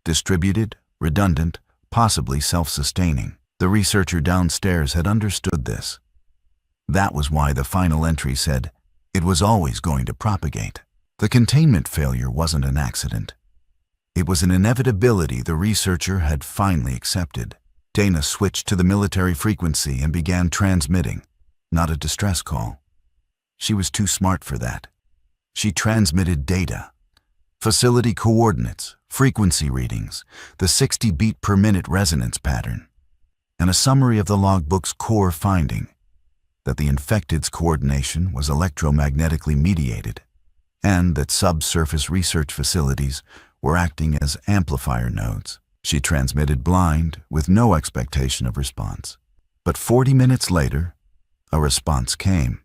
Distributed, redundant, possibly self-sustaining. The researcher downstairs had understood this. That was why the final entry said it was always going to propagate. The containment failure wasn't an accident. It was an inevitability the researcher had finally accepted. Dana switched to the military frequency and began transmitting, not a distress call. She was too smart for that. She transmitted data. Facility coordinates, frequency readings, the 60 beat per minute resonance pattern, and a summary of the logbook's core finding, that the infected's coordination was electromagnetically mediated, and that subsurface research facilities were acting as amplifier nodes. She transmitted blind, with no expectation of response. But 40 minutes later, a response came.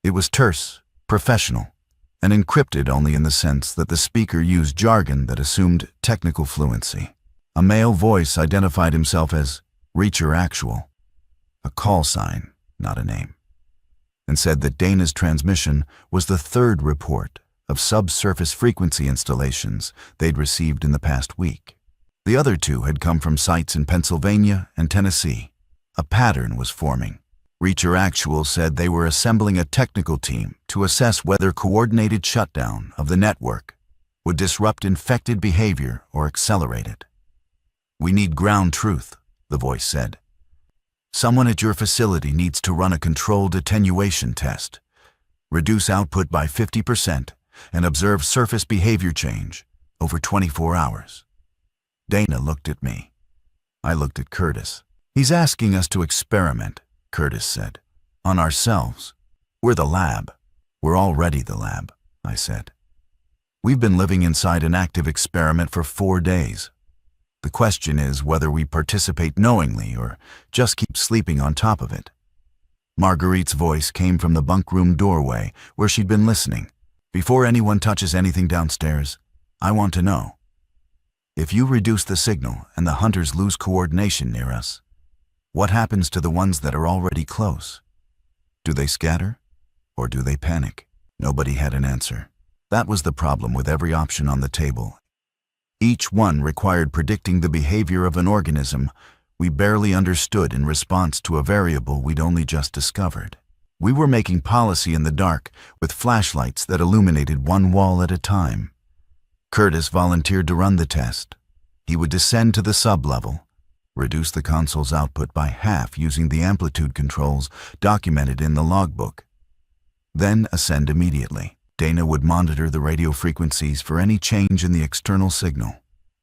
It was terse, professional, and encrypted only in the sense that the speaker used jargon that assumed technical fluency. A male voice identified himself as Reacher Actual, a call sign, not a name, and said that Dana's transmission was the 3rd report of subsurface frequency installations they'd received in the past week. The other 2 had come from sites in Pennsylvania and Tennessee. A pattern was forming. Reacher Actual said they were assembling a technical team to assess whether coordinated shutdown of the network would disrupt infected behavior or accelerate it. "We need ground truth," the voice said. "Someone at your facility needs to run a controlled attenuation test, reduce output by 50%, and observe surface behavior change over 24 hours. Dana looked at me. I looked at Curtis. "He's asking us to experiment," Curtis said, "on ourselves. We're the lab. We're already the lab," I said. "We've been living inside an active experiment for 4 days. The question is whether we participate knowingly or just keep sleeping on top of it." Marguerite's voice came from the bunk room doorway where she'd been listening. "Before anyone touches anything downstairs, I want to know. If you reduce the signal and the hunters lose coordination near us, what happens to the ones that are already close? Do they scatter? Or do they panic? Nobody had an answer. That was the problem with every option on the table. Each one required predicting the behavior of an organism we barely understood in response to a variable we'd only just discovered. We were making policy in the dark with flashlights that illuminated one wall at a time. Curtis volunteered to run the test. He would descend to the sub-level, reduce the console's output by half using the amplitude controls documented in the logbook, then ascend immediately. Dana would monitor the radio frequencies for any change in the external signal.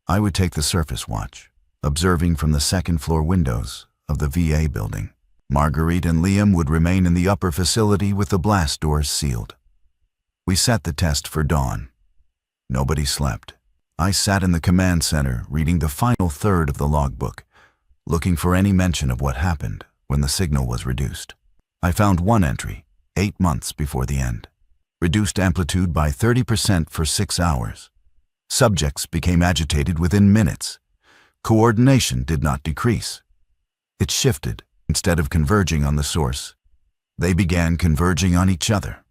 I would take the surface watch, observing from the second-floor windows of the VA building. Marguerite and Liam would remain in the upper facility with the blast doors sealed. We set the test for dawn. Nobody slept. I sat in the command center reading the final third of the logbook, looking for any mention of what happened when the signal was reduced. I found one entry, 8 months before the end. Reduced amplitude by 30% for 6 hours. Subjects became agitated within minutes. Coordination did not decrease. It shifted. Instead of converging on the source, they began converging on each other.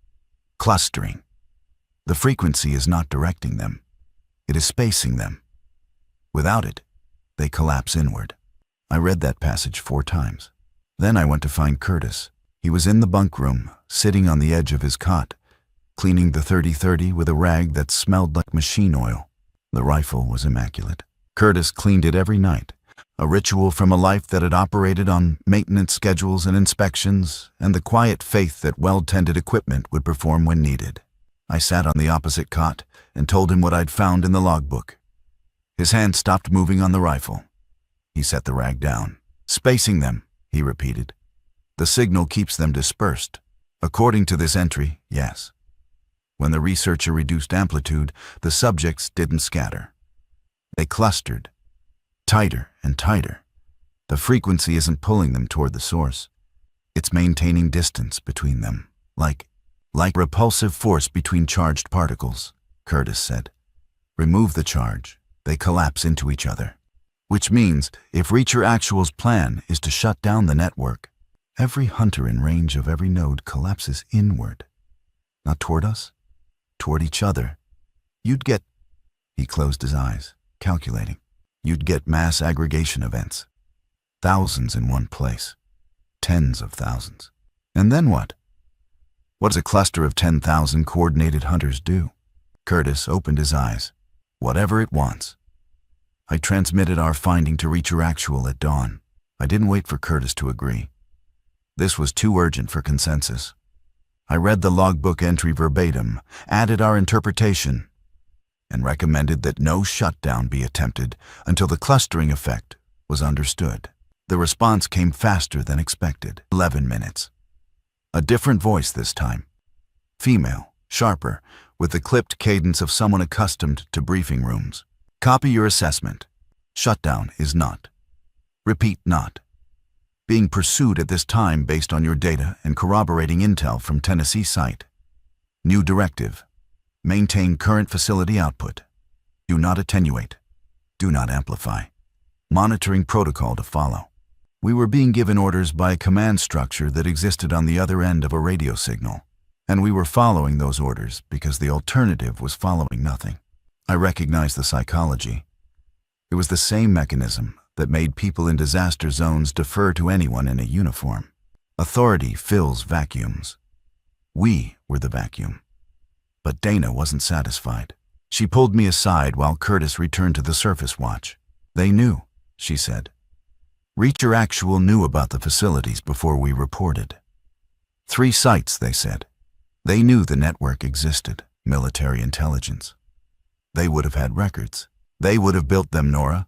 Clustering. The frequency is not directing them. It is spacing them. Without it, they collapse inward. I read that passage 4 times. Then I went to find Curtis. He was in the bunk room, sitting on the edge of his cot, cleaning the 30-30 with a rag that smelled like machine oil. The rifle was immaculate. Curtis cleaned it every night, a ritual from a life that had operated on maintenance schedules and inspections and the quiet faith that well-tended equipment would perform when needed. I sat on the opposite cot and told him what I'd found in the logbook. His hand stopped moving on the rifle. He set the rag down. Spacing them, he repeated. The signal keeps them dispersed. According to this entry, yes. When the researcher reduced amplitude, the subjects didn't scatter. They clustered. Tighter and tighter. The frequency isn't pulling them toward the source. It's maintaining distance between them, like repulsive force between charged particles, Curtis said. Remove the charge, they collapse into each other. Which means, if Reacher Actual's plan is to shut down the network, every hunter in range of every node collapses inward. Not toward us, toward each other. You'd get... He closed his eyes, calculating. You'd get mass aggregation events. Thousands in one place. Tens of thousands. And then what? What does a cluster of 10,000 coordinated hunters do? Curtis opened his eyes. Whatever it wants. I transmitted our finding to Reacher Actual at dawn. I didn't wait for Curtis to agree. This was too urgent for consensus. I read the logbook entry verbatim, added our interpretation, and recommended that no shutdown be attempted until the clustering effect was understood. The response came faster than expected. 11 minutes. A different voice this time. Female, sharper, with the clipped cadence of someone accustomed to briefing rooms. Copy your assessment. Shutdown is not. Repeat, not. Being pursued at this time based on your data and corroborating intel from Tennessee site. New directive. Maintain current facility output. Do not attenuate. Do not amplify. Monitoring protocol to follow. We were being given orders by a command structure that existed on the other end of a radio signal, and we were following those orders because the alternative was following nothing. I recognized the psychology. It was the same mechanism that made people in disaster zones defer to anyone in a uniform. Authority fills vacuums. We were the vacuum. But Dana wasn't satisfied. She pulled me aside while Curtis returned to the surface watch. They knew, she said. Reacher Actual knew about the facilities before we reported. 3 sites, they said. They knew the network existed, military intelligence. They would have had records. They would have built them, Nora.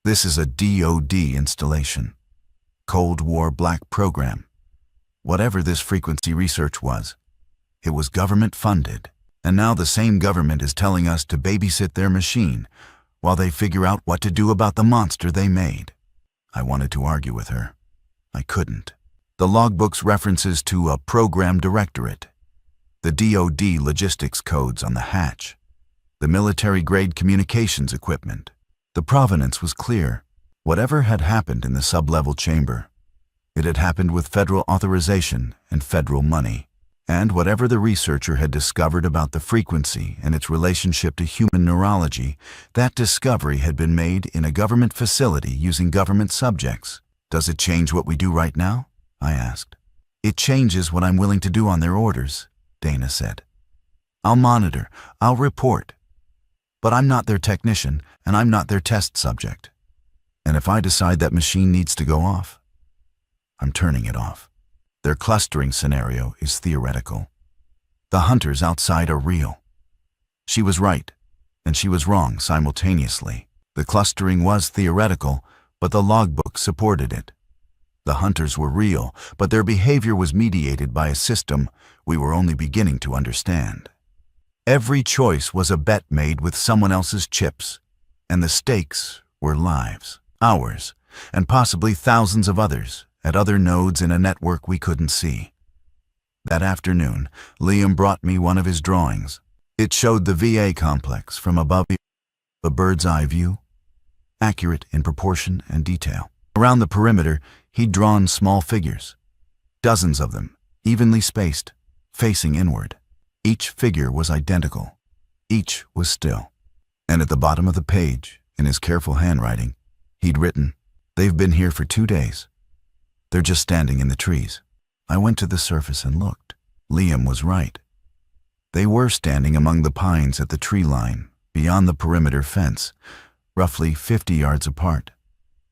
This is a DOD installation. Cold War Black program. Whatever this frequency research was, it was government-funded, and now the same government is telling us to babysit their machine while they figure out what to do about the monster they made. I wanted to argue with her. I couldn't. The logbook's references to a program directorate, the DOD logistics codes on the hatch, the military-grade communications equipment. The provenance was clear. Whatever had happened in the sub-level chamber, it had happened with federal authorization and federal money. And whatever the researcher had discovered about the frequency and its relationship to human neurology, that discovery had been made in a government facility using government subjects. Does it change what we do right now? I asked. It changes what I'm willing to do on their orders, Dana said. I'll monitor, I'll report. But I'm not their technician, and I'm not their test subject. And if I decide that machine needs to go off, I'm turning it off. Their clustering scenario is theoretical. The hunters outside are real. She was right, and she was wrong simultaneously. The clustering was theoretical, but the logbook supported it. The hunters were real, but their behavior was mediated by a system we were only beginning to understand. Every choice was a bet made with someone else's chips, and the stakes were lives, ours, and possibly thousands of others at other nodes in a network we couldn't see. That afternoon, Liam brought me one of his drawings. It showed the VA complex from above, a bird's eye view, accurate in proportion and detail. Around the perimeter, he'd drawn small figures, dozens of them, evenly spaced, facing inward. Each figure was identical. Each was still. And at the bottom of the page, in his careful handwriting, he'd written, "They've been here for 2 days. They're just standing in the trees." I went to the surface and looked. Liam was right. They were standing among the pines at the tree line, beyond the perimeter fence, roughly 50 yards apart,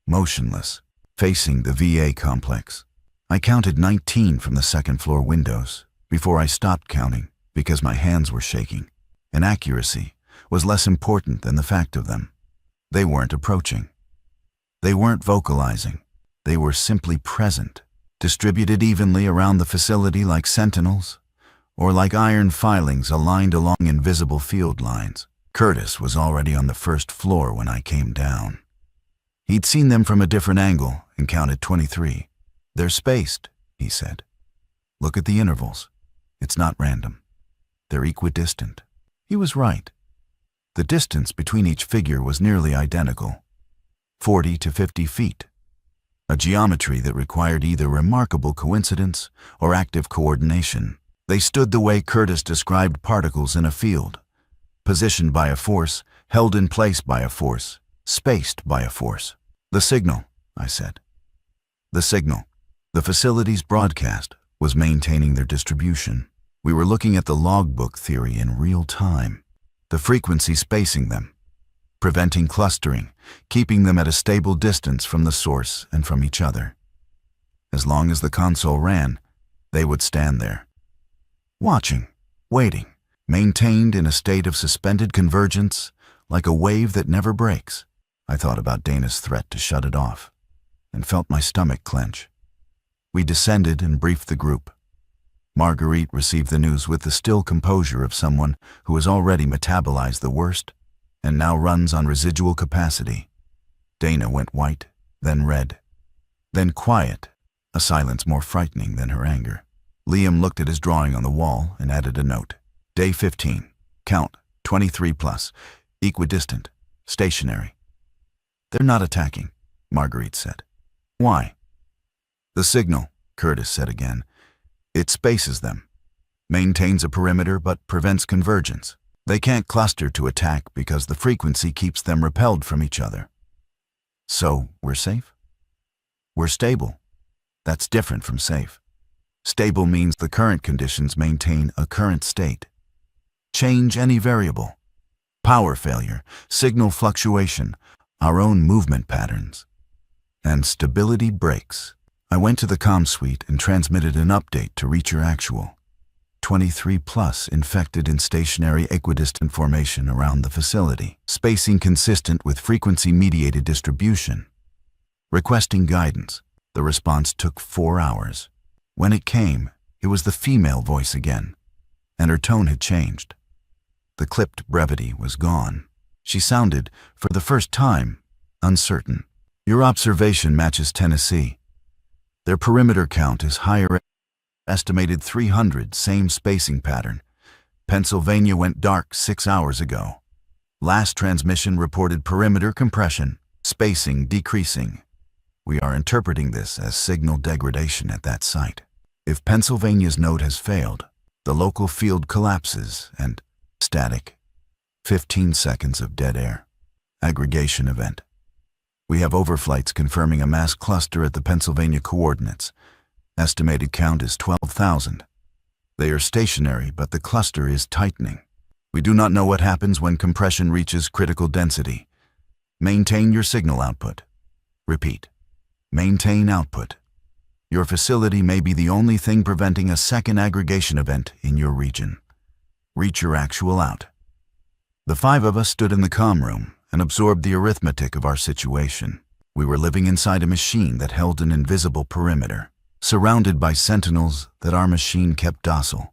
motionless, facing the VA complex. I counted 19 from the second-floor windows before I stopped counting because my hands were shaking, and accuracy was less important than the fact of them. They weren't approaching. They weren't vocalizing. They were simply present, distributed evenly around the facility like sentinels, or like iron filings aligned along invisible field lines. Curtis was already on the first floor when I came down. He'd seen them from a different angle and counted 23. "They're spaced," he said. "Look at the intervals. It's not random. They're equidistant." He was right. The distance between each figure was nearly identical, 40 to 50 feet. A geometry that required either remarkable coincidence or active coordination. They stood the way Curtis described particles in a field, positioned by a force, held in place by a force, spaced by a force. "The signal," I said. "The signal." The facility's broadcast was maintaining their distribution. We were looking at the logbook theory in real time, the frequency spacing them, preventing clustering, keeping them at a stable distance from the source and from each other. As long as the console ran, they would stand there, watching, waiting, maintained in a state of suspended convergence, like a wave that never breaks. I thought about Dana's threat to shut it off, and felt my stomach clench. We descended and briefed the group. Marguerite received the news with the still composure of someone who has already metabolized the worst and now runs on residual capacity. Dana went white, then red, then quiet, a silence more frightening than her anger. Liam looked at his drawing on the wall and added a note. "Day 15. Count 23 plus. Equidistant. Stationary." "They're not attacking," Marguerite said. "Why?" "The signal," Curtis said again. "It spaces them, maintains a perimeter but prevents convergence. They can't cluster to attack because the frequency keeps them repelled from each other. So, we're safe? We're stable. That's different from safe. Stable means the current conditions maintain a current state. Change any variable. Power failure, signal fluctuation, our own movement patterns. And stability breaks." I went to the comm suite and transmitted an update to Reacher Actual. 23 plus infected in stationary equidistant formation around the facility, spacing consistent with frequency-mediated distribution. Requesting guidance. The response took 4 hours. When it came, it was the female voice again, and her tone had changed. The clipped brevity was gone. She sounded, for the first time, uncertain. "Your observation matches Tennessee. Their perimeter count is higher, estimated 300, same spacing pattern. Pennsylvania went dark 6 hours ago. Last transmission reported perimeter compression, spacing decreasing. We are interpreting this as signal degradation at that site. If Pennsylvania's node has failed, the local field collapses and static. 15 seconds of dead air. Aggregation event. We have overflights confirming a mass cluster at the Pennsylvania coordinates. Estimated count is 12,000. They are stationary, but the cluster is tightening. We do not know what happens when compression reaches critical density. Maintain your signal output. Repeat. Maintain output. Your facility may be the only thing preventing a second aggregation event in your region. Reach your actual out. The 5 of us stood in the comm room and absorbed the arithmetic of our situation. We were living inside a machine that held an invisible perimeter, surrounded by sentinels that our machine kept docile,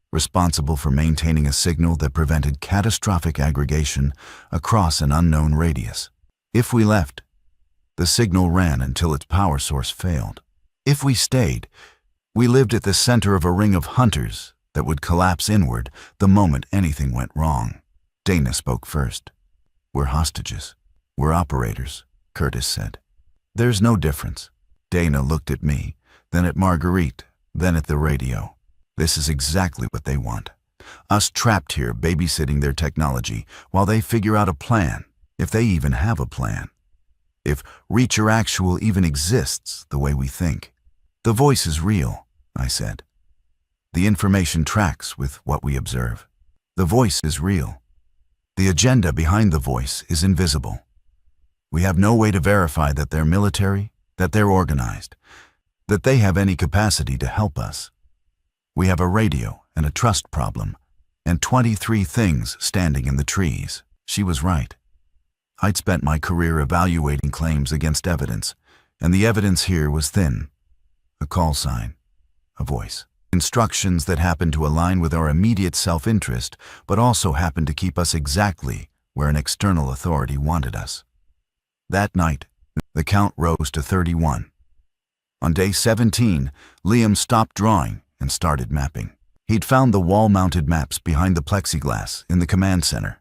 responsible for maintaining a signal that prevented catastrophic aggregation across an unknown radius. If we left, the signal ran until its power source failed. If we stayed, we lived at the center of a ring of hunters that would collapse inward the moment anything went wrong. Dana spoke first. We're hostages. We're operators, Curtis said. There's no difference. Dana looked at me, then at Marguerite, then at the radio. This is exactly what they want. Us trapped here babysitting their technology while they figure out a plan, if they even have a plan. If Reach or Actual even exists the way we think. The voice is real, I said. The information tracks with what we observe. The voice is real. The agenda behind the voice is invisible. We have no way to verify that they're military, that they're organized, that they have any capacity to help us. We have a radio and a trust problem, and 23 things standing in the trees. She was right. I'd spent my career evaluating claims against evidence, and the evidence here was thin. A call sign, a voice. Instructions that happened to align with our immediate self-interest, but also happened to keep us exactly where an external authority wanted us. That night, the count rose to 31. On day 17, Liam stopped drawing and started mapping. He'd found the wall-mounted maps behind the plexiglass in the command center.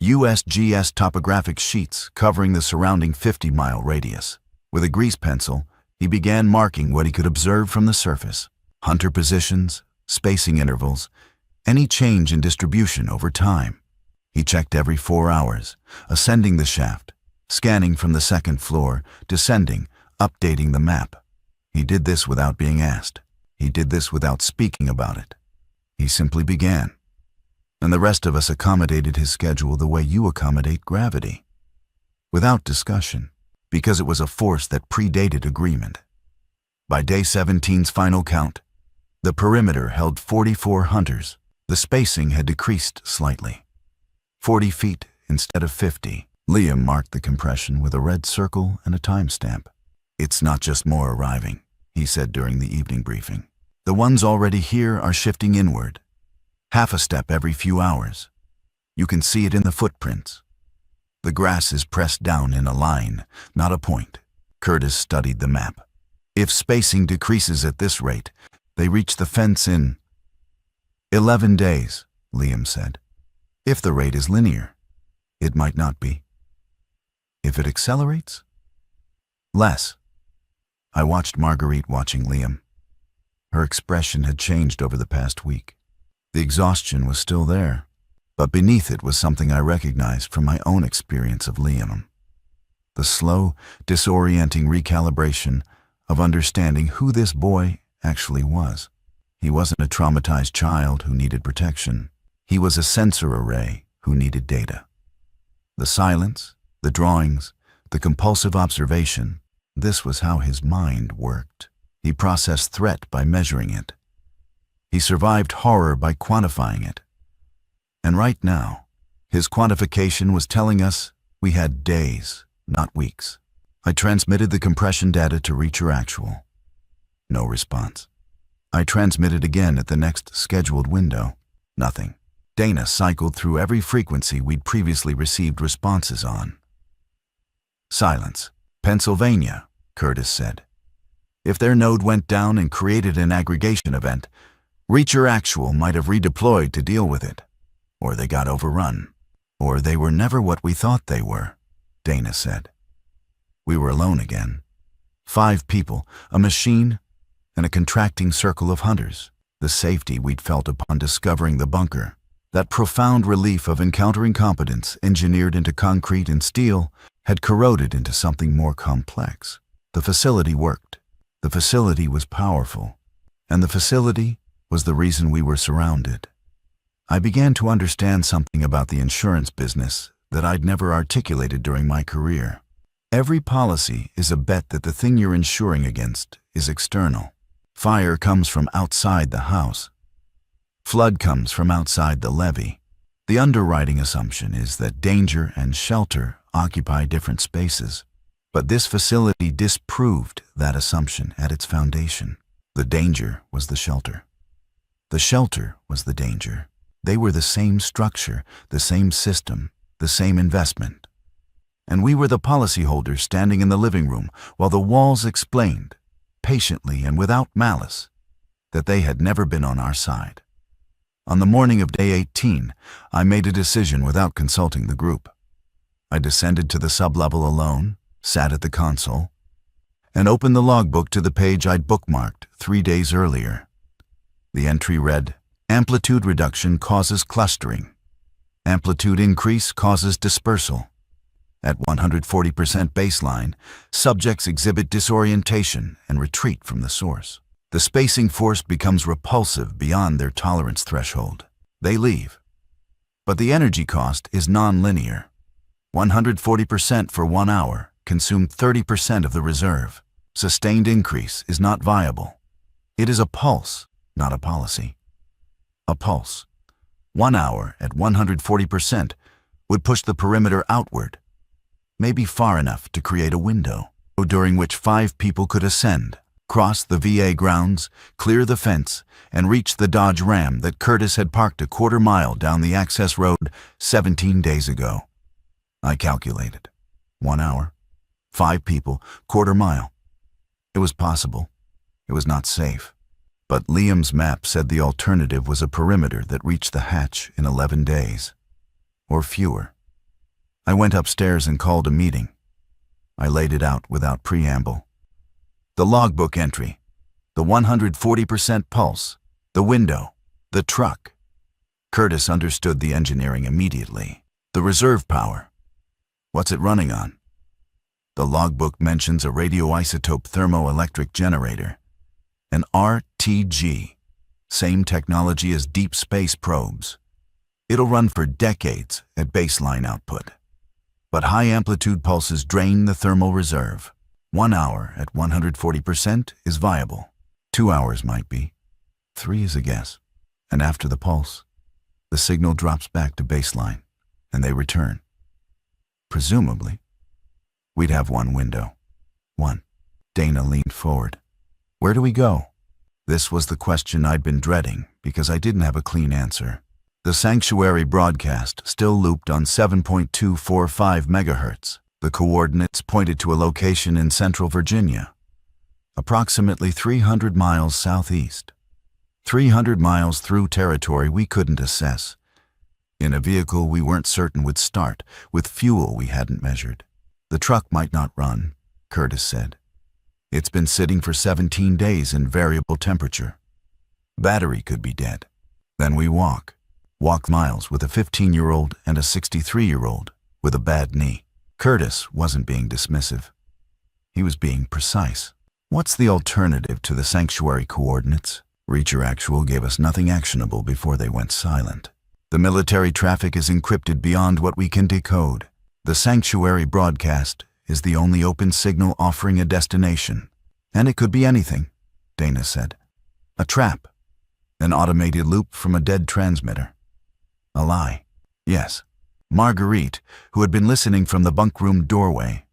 USGS topographic sheets covering the surrounding 50-mile radius. With a grease pencil, he began marking what he could observe from the surface. Hunter positions, spacing intervals, any change in distribution over time. He checked every 4 hours, ascending the shaft, scanning from the second floor, descending, updating the map. He did this without being asked. He did this without speaking about it. He simply began. And the rest of us accommodated his schedule the way you accommodate gravity. Without discussion, because it was a force that predated agreement. By day 17's final count, the perimeter held 44 hunters. The spacing had decreased slightly. 40 feet instead of 50. Liam marked the compression with a red circle and a timestamp. It's not just more arriving, he said during the evening briefing. The ones already here are shifting inward. Half a step every few hours. You can see it in the footprints. The grass is pressed down in a line, not a point. Curtis studied the map. If spacing decreases at this rate, they reach the fence in 11 days, Liam said. If the rate is linear, it might not be. If it accelerates? Less. I watched Marguerite watching Liam. Her expression had changed over the past week. The exhaustion was still there, but beneath it was something I recognized from my own experience of Liam. The slow, disorienting recalibration of understanding who this boy actually was. He wasn't a traumatized child who needed protection. He was a sensor array who needed data. The silence, the drawings, the compulsive observation, this was how his mind worked. He processed threat by measuring it. He survived horror by quantifying it. And right now, his quantification was telling us we had days, not weeks. I transmitted the compression data to Reach or Actual. No response. I transmitted again at the next scheduled window. Nothing. Dana cycled through every frequency we'd previously received responses on. Silence. Pennsylvania, Curtis said. If their node went down and created an aggregation event, Reach or Actual might have redeployed to deal with it. Or they got overrun. Or they were never what we thought they were, Dana said. We were alone again. 5 people, a machine, and a contracting circle of hunters. The safety we'd felt upon discovering the bunker, that profound relief of encountering competence engineered into concrete and steel, had corroded into something more complex. The facility worked. The facility was powerful. And the facility was the reason we were surrounded. I began to understand something about the insurance business that I'd never articulated during my career. Every policy is a bet that the thing you're insuring against is external. Fire comes from outside the house. Flood comes from outside the levee. The underwriting assumption is that danger and shelter occupy different spaces. But this facility disproved that assumption at its foundation. The danger was the shelter. The shelter was the danger. They were the same structure, the same system, the same investment. And we were the policyholders standing in the living room while the walls explained, patiently and without malice, that they had never been on our side. On the morning of day 18, I made a decision without consulting the group. I descended to the sublevel alone, sat at the console, and opened the logbook to the page I'd bookmarked 3 days earlier. The entry read, "Amplitude reduction causes clustering. Amplitude increase causes dispersal. At 140% baseline, subjects exhibit disorientation and retreat from the source. The spacing force becomes repulsive beyond their tolerance threshold. They leave. But the energy cost is non-linear. 140% for 1 hour consumed 30% of the reserve. Sustained increase is not viable. It is a pulse, not a policy. A pulse. 1 hour at 140% would push the perimeter outward, maybe far enough to create a window, during which 5 people could ascend, cross the VA grounds, clear the fence, and reach the Dodge Ram that Curtis had parked a quarter mile down the access road 17 days ago. I calculated. 1 hour, 5 people, quarter mile. It was possible. It was not safe. But Liam's map said the alternative was a perimeter that reached the hatch in 11 days. Or fewer. I went upstairs and called a meeting. I laid it out without preamble. The logbook entry, the 140% pulse, the window, the truck. Curtis understood the engineering immediately. The reserve power. What's it running on? The logbook mentions a radioisotope thermoelectric generator, an RTG, same technology as deep space probes. It'll run for decades at baseline output. But high-amplitude pulses drain the thermal reserve. 1 hour at 140% is viable. 2 hours might be. 3 is a guess. And after the pulse, the signal drops back to baseline, and they return. Presumably, we'd have 1 window. 1. Dana leaned forward. Where do we go? This was the question I'd been dreading because I didn't have a clean answer. The sanctuary broadcast still looped on 7.245 megahertz. The coordinates pointed to a location in central Virginia, approximately 300 miles southeast. 300 miles through territory we couldn't assess. In a vehicle we weren't certain would start, with fuel we hadn't measured. The truck might not run, Curtis said. It's been sitting for 17 days in variable temperature. Battery could be dead. Then we walk miles with a 15-year-old and a 63-year-old with a bad knee. Curtis wasn't being dismissive. He was being precise. What's the alternative to the sanctuary coordinates? Reacher Actual gave us nothing actionable before they went silent. The military traffic is encrypted beyond what we can decode. The sanctuary broadcast is the only open signal offering a destination. And it could be anything, Dana said. A trap. An automated loop from a dead transmitter. A lie. Yes. Marguerite, who had been listening from the bunk room doorway.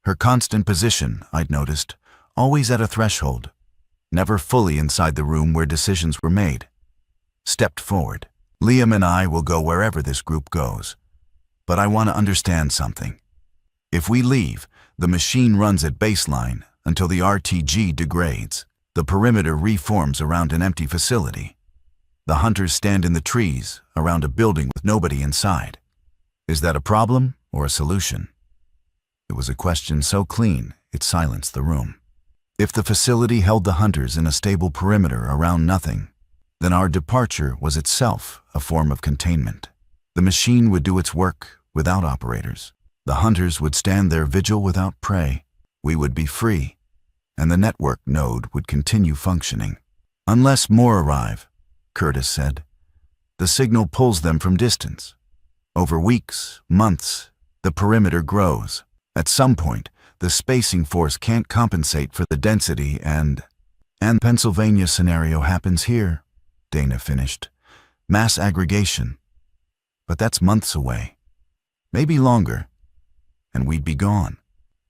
Her constant position, I'd noticed, always at a threshold, never fully inside the room where decisions were made. Stepped forward. Liam and I will go wherever this group goes. But I want to understand something. If we leave, the machine runs at baseline until the RTG degrades. The perimeter reforms around an empty facility. The hunters stand in the trees around a building with nobody inside. Is that a problem or a solution? It was a question so clean, it silenced the room. If the facility held the hunters in a stable perimeter around nothing, then our departure was itself a form of containment. The machine would do its work without operators. The hunters would stand their vigil without prey. We would be free, and the network node would continue functioning. Unless more arrive, Curtis said. The signal pulls them from distance. Over weeks, months, the perimeter grows. At some point, the spacing force can't compensate for the density and Pennsylvania scenario happens here, Dana finished. Mass aggregation. But that's months away. Maybe longer. And we'd be gone.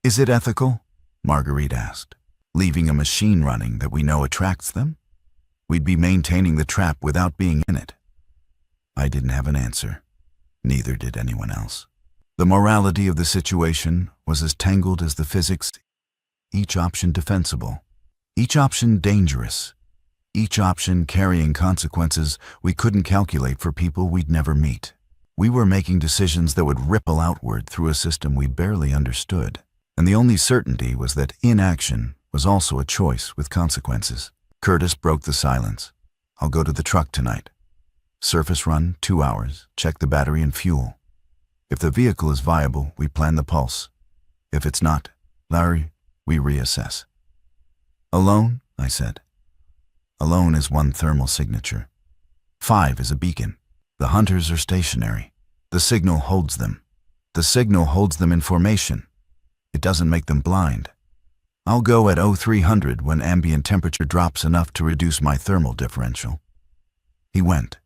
Is it ethical? Marguerite asked. Leaving a machine running that we know attracts them? We'd be maintaining the trap without being in it. I didn't have an answer. Neither did anyone else. The morality of the situation was as tangled as the physics, each option defensible, each option dangerous, each option carrying consequences we couldn't calculate for people we'd never meet. We were making decisions that would ripple outward through a system we barely understood, and the only certainty was that inaction was also a choice with consequences. Curtis broke the silence. I'll go to the truck tonight. Surface run, 2 hours, check the battery and fuel. If the vehicle is viable, we plan the pulse. If it's not, Larry, we reassess. Alone, I said. Alone is one thermal signature. 5 is a beacon. The hunters are stationary. The signal holds them. The signal holds them in formation. It doesn't make them blind. I'll go at 0300 when ambient temperature drops enough to reduce my thermal differential. He went.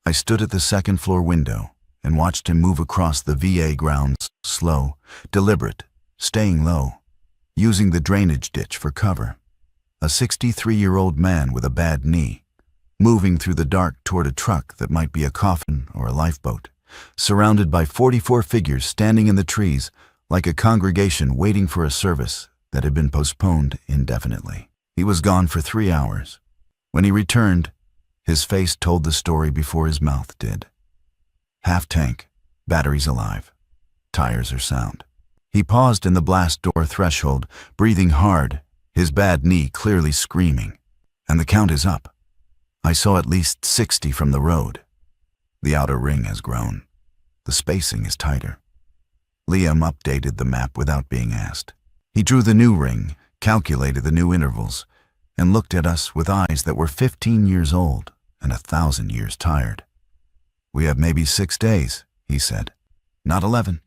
I stood at the second-floor window and watched him move across the VA grounds, slow, deliberate, staying low, using the drainage ditch for cover. A 63-year-old man with a bad knee, moving through the dark toward a truck that might be a coffin or a lifeboat, surrounded by 44 figures standing in the trees like a congregation waiting for a service that had been postponed indefinitely. He was gone for 3 hours. When he returned, his face told the story before his mouth did. Half tank, batteries alive, tires are sound. He paused in the blast door threshold, breathing hard, his bad knee clearly screaming. And the count is up. I saw at least 60 from the road. The outer ring has grown. The spacing is tighter. Liam updated the map without being asked. He drew the new ring, calculated the new intervals, and looked at us with eyes that were 15 years old and 1,000 years tired. We have maybe 6 days, he said. Not 11.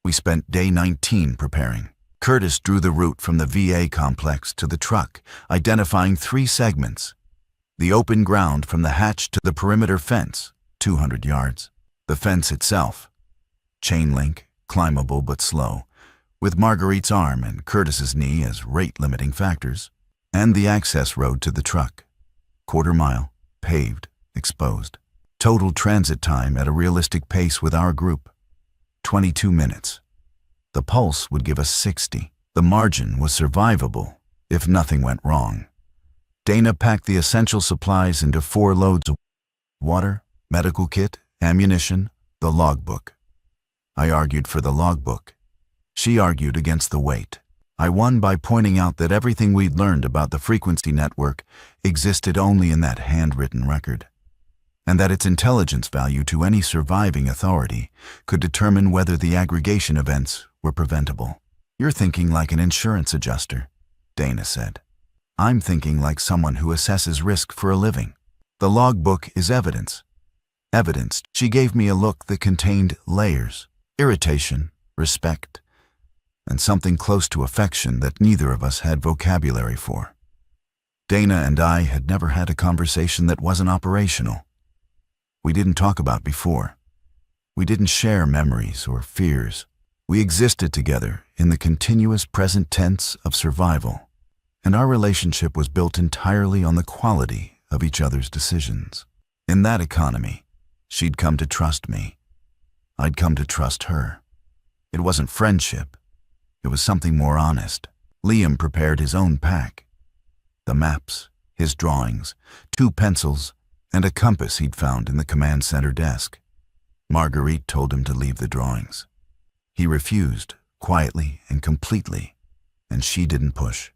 We spent day 19 preparing. Curtis drew the route from the VA complex to the truck, identifying 3 segments. The open ground from the hatch to the perimeter fence, 200 yards. The fence itself, chain link, climbable but slow, with Marguerite's arm and Curtis's knee as rate-limiting factors, and the access road to the truck, 1/4 mile, paved, exposed. Total transit time at a realistic pace with our group, 22 minutes. The pulse would give us 60. The margin was survivable if nothing went wrong. Dana packed the essential supplies into 4 loads of water, medical kit, ammunition, the logbook. I argued for the logbook. She argued against the weight. I won by pointing out that everything we'd learned about the frequency network existed only in that handwritten record, and that its intelligence value to any surviving authority could determine whether the aggregation events were preventable. You're thinking like an insurance adjuster, Dana said. I'm thinking like someone who assesses risk for a living. The logbook is evidence. Evidence. She gave me a look that contained layers, irritation, respect, and something close to affection that neither of us had vocabulary for. Dana and I had never had a conversation that wasn't operational. We didn't talk about before. We didn't share memories or fears. We existed together in the continuous present tense of survival, and our relationship was built entirely on the quality of each other's decisions. In that economy, she'd come to trust me. I'd come to trust her. It wasn't friendship. It was something more honest. Liam prepared his own pack. The maps, his drawings, 2 pencils, and a compass he'd found in the command center desk. Marguerite told him to leave the drawings. He refused, quietly and completely, and she didn't push.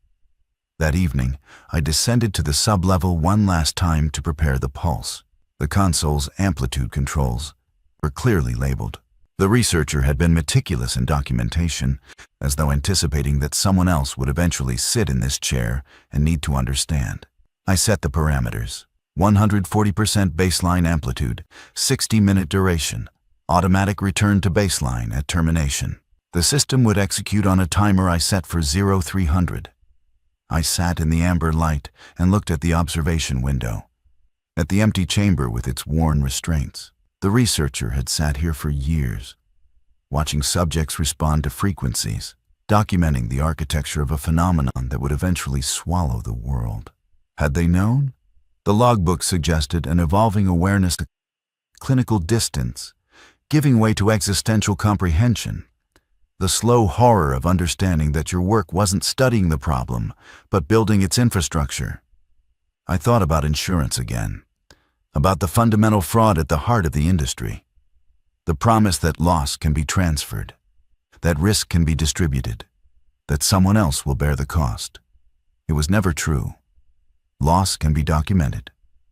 That evening, I descended to the sub-level one last time to prepare the pulse. The console's amplitude controls were clearly labeled. The researcher had been meticulous in documentation, as though anticipating that someone else would eventually sit in this chair and need to understand. I set the parameters: 140% baseline amplitude, 60-minute duration, automatic return to baseline at termination. The system would execute on a timer I set for 0300. I sat in the amber light and looked at the observation window, at the empty chamber with its worn restraints. The researcher had sat here for years, watching subjects respond to frequencies, documenting the architecture of a phenomenon that would eventually swallow the world. Had they known? The logbook suggested an evolving awareness of clinical distance, giving way to existential comprehension, the slow horror of understanding that your work wasn't studying the problem, but building its infrastructure. I thought about insurance again, about the fundamental fraud at the heart of the industry, the promise that loss can be transferred, that risk can be distributed, that someone else will bear the cost. It was never true. Loss can be documented,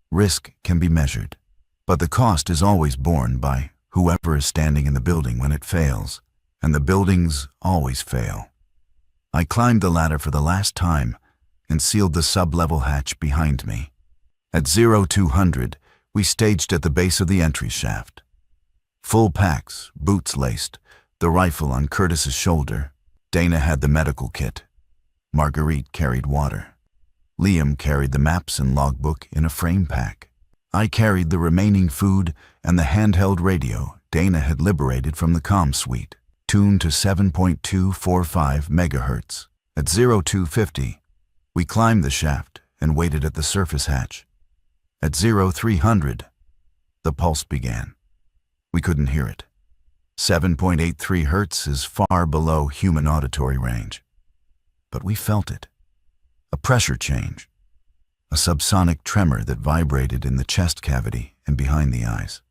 risk can be measured, but the cost is always borne by whoever is standing in the building when it fails, and the buildings always fail. I climbed the ladder for the last time and sealed the sub-level hatch behind me. At 0200, we staged at the base of the entry shaft. Full packs, boots laced, the rifle on Curtis's shoulder. Dana had the medical kit. Marguerite carried water. Liam carried the maps and logbook in a frame pack. I carried the remaining food and the handheld radio Dana had liberated from the comm suite, tuned to 7.245 megahertz. At 0250, we climbed the shaft and waited at the surface hatch. At 0300, the pulse began. We couldn't hear it. 7.83 hertz is far below human auditory range. But we felt it. A pressure change. A subsonic tremor that vibrated in the chest cavity and behind the eyes.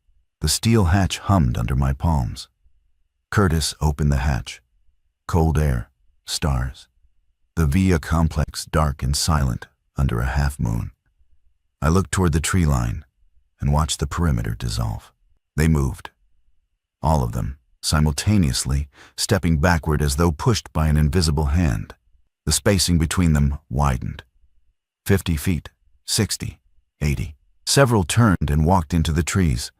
The steel hatch hummed under my palms. Curtis opened the hatch. Cold air, stars. The via complex dark and silent under a half-moon. I looked toward the tree line and watched the perimeter dissolve. They moved. All of them, simultaneously, stepping backward as though pushed by an invisible hand. The spacing between them widened. 50 feet, 60, 80. Several turned and walked into the trees.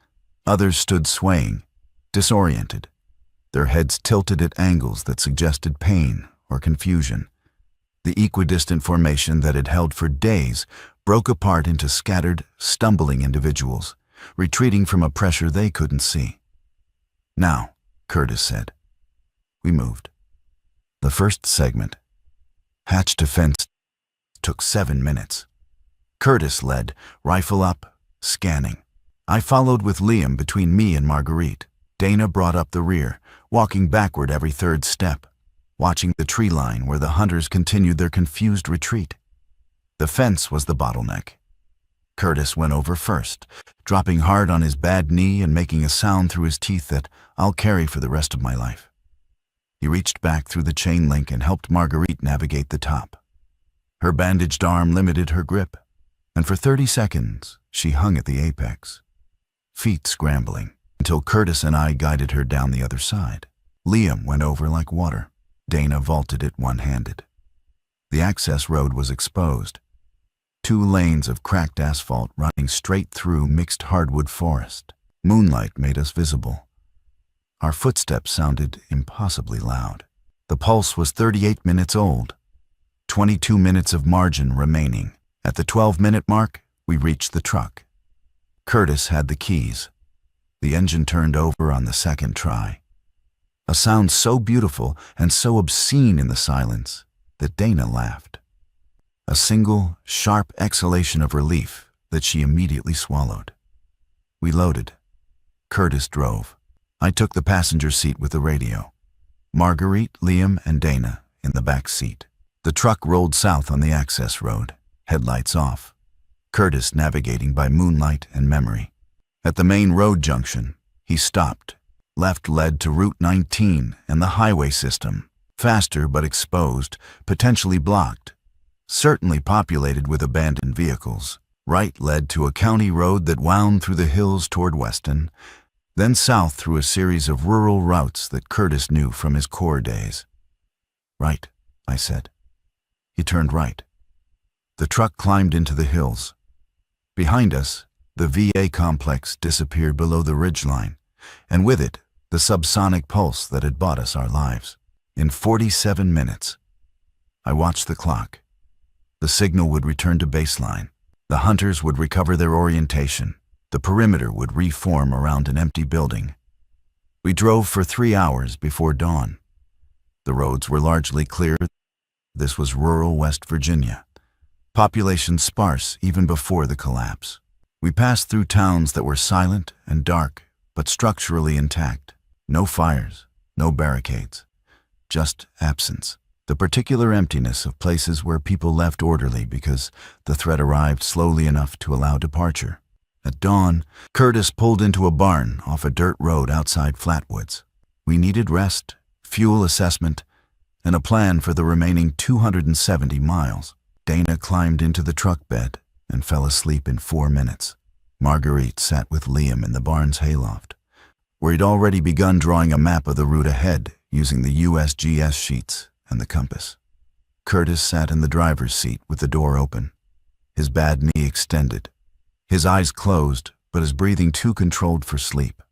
Others stood swaying, disoriented, their heads tilted at angles that suggested pain or confusion. The equidistant formation that had held for days broke apart into scattered, stumbling individuals, retreating from a pressure they couldn't see. "Now," Curtis said. We moved. The first segment, hatch to fence, took 7 minutes. Curtis led, rifle up, scanning. I followed with Liam between me and Marguerite. Dana brought up the rear, walking backward every third step, watching the tree line where the hunters continued their confused retreat. The fence was the bottleneck. Curtis went over first, dropping hard on his bad knee and making a sound through his teeth that I'll carry for the rest of my life. He reached back through the chain link and helped Marguerite navigate the top. Her bandaged arm limited her grip, and for 30 seconds she hung at the apex, feet scrambling, until Curtis and I guided her down the other side. Liam went over like water. Dana vaulted it one-handed. The access road was exposed. 2 lanes of cracked asphalt running straight through mixed hardwood forest. Moonlight made us visible. Our footsteps sounded impossibly loud. The pulse was 38 minutes old, 22 minutes of margin remaining. At the 12-minute mark, we reached the truck. Curtis had the keys. The engine turned over on the second try. A sound so beautiful and so obscene in the silence that Dana laughed. A single, sharp exhalation of relief that she immediately swallowed. We loaded. Curtis drove. I took the passenger seat with the radio. Marguerite, Liam, and Dana in the back seat. The truck rolled south on the access road, headlights off. Curtis navigating by moonlight and memory. At the main road junction, He stopped. Left led to Route 19 and the highway system. Faster but exposed, potentially blocked. Certainly populated with abandoned vehicles. Right led to a county road that wound through the hills toward Weston, then south through a series of rural routes that Curtis knew from his Corps days. Right, I said. He turned right. The truck climbed into the hills. Behind us, the VA complex disappeared below the ridgeline, and with it, the subsonic pulse that had bought us our lives. In 47 minutes, I watched the clock. The signal would return to baseline. The hunters would recover their orientation. The perimeter would reform around an empty building. We drove for 3 hours before dawn. The roads were largely clear. This was rural West Virginia. Population sparse even before the collapse. We passed through towns that were silent and dark, but structurally intact. No fires, no barricades, just absence. The particular emptiness of places where people left orderly because the threat arrived slowly enough to allow departure. At dawn, Curtis pulled into a barn off a dirt road outside Flatwoods. We needed rest, fuel assessment, and a plan for the remaining 270 miles. Dana climbed into the truck bed and fell asleep in 4 minutes. Marguerite sat with Liam in the barn's hayloft, where he'd already begun drawing a map of the route ahead using the USGS sheets and the compass. Curtis sat in the driver's seat with the door open, his bad knee extended, his eyes closed, but his breathing too controlled for sleep.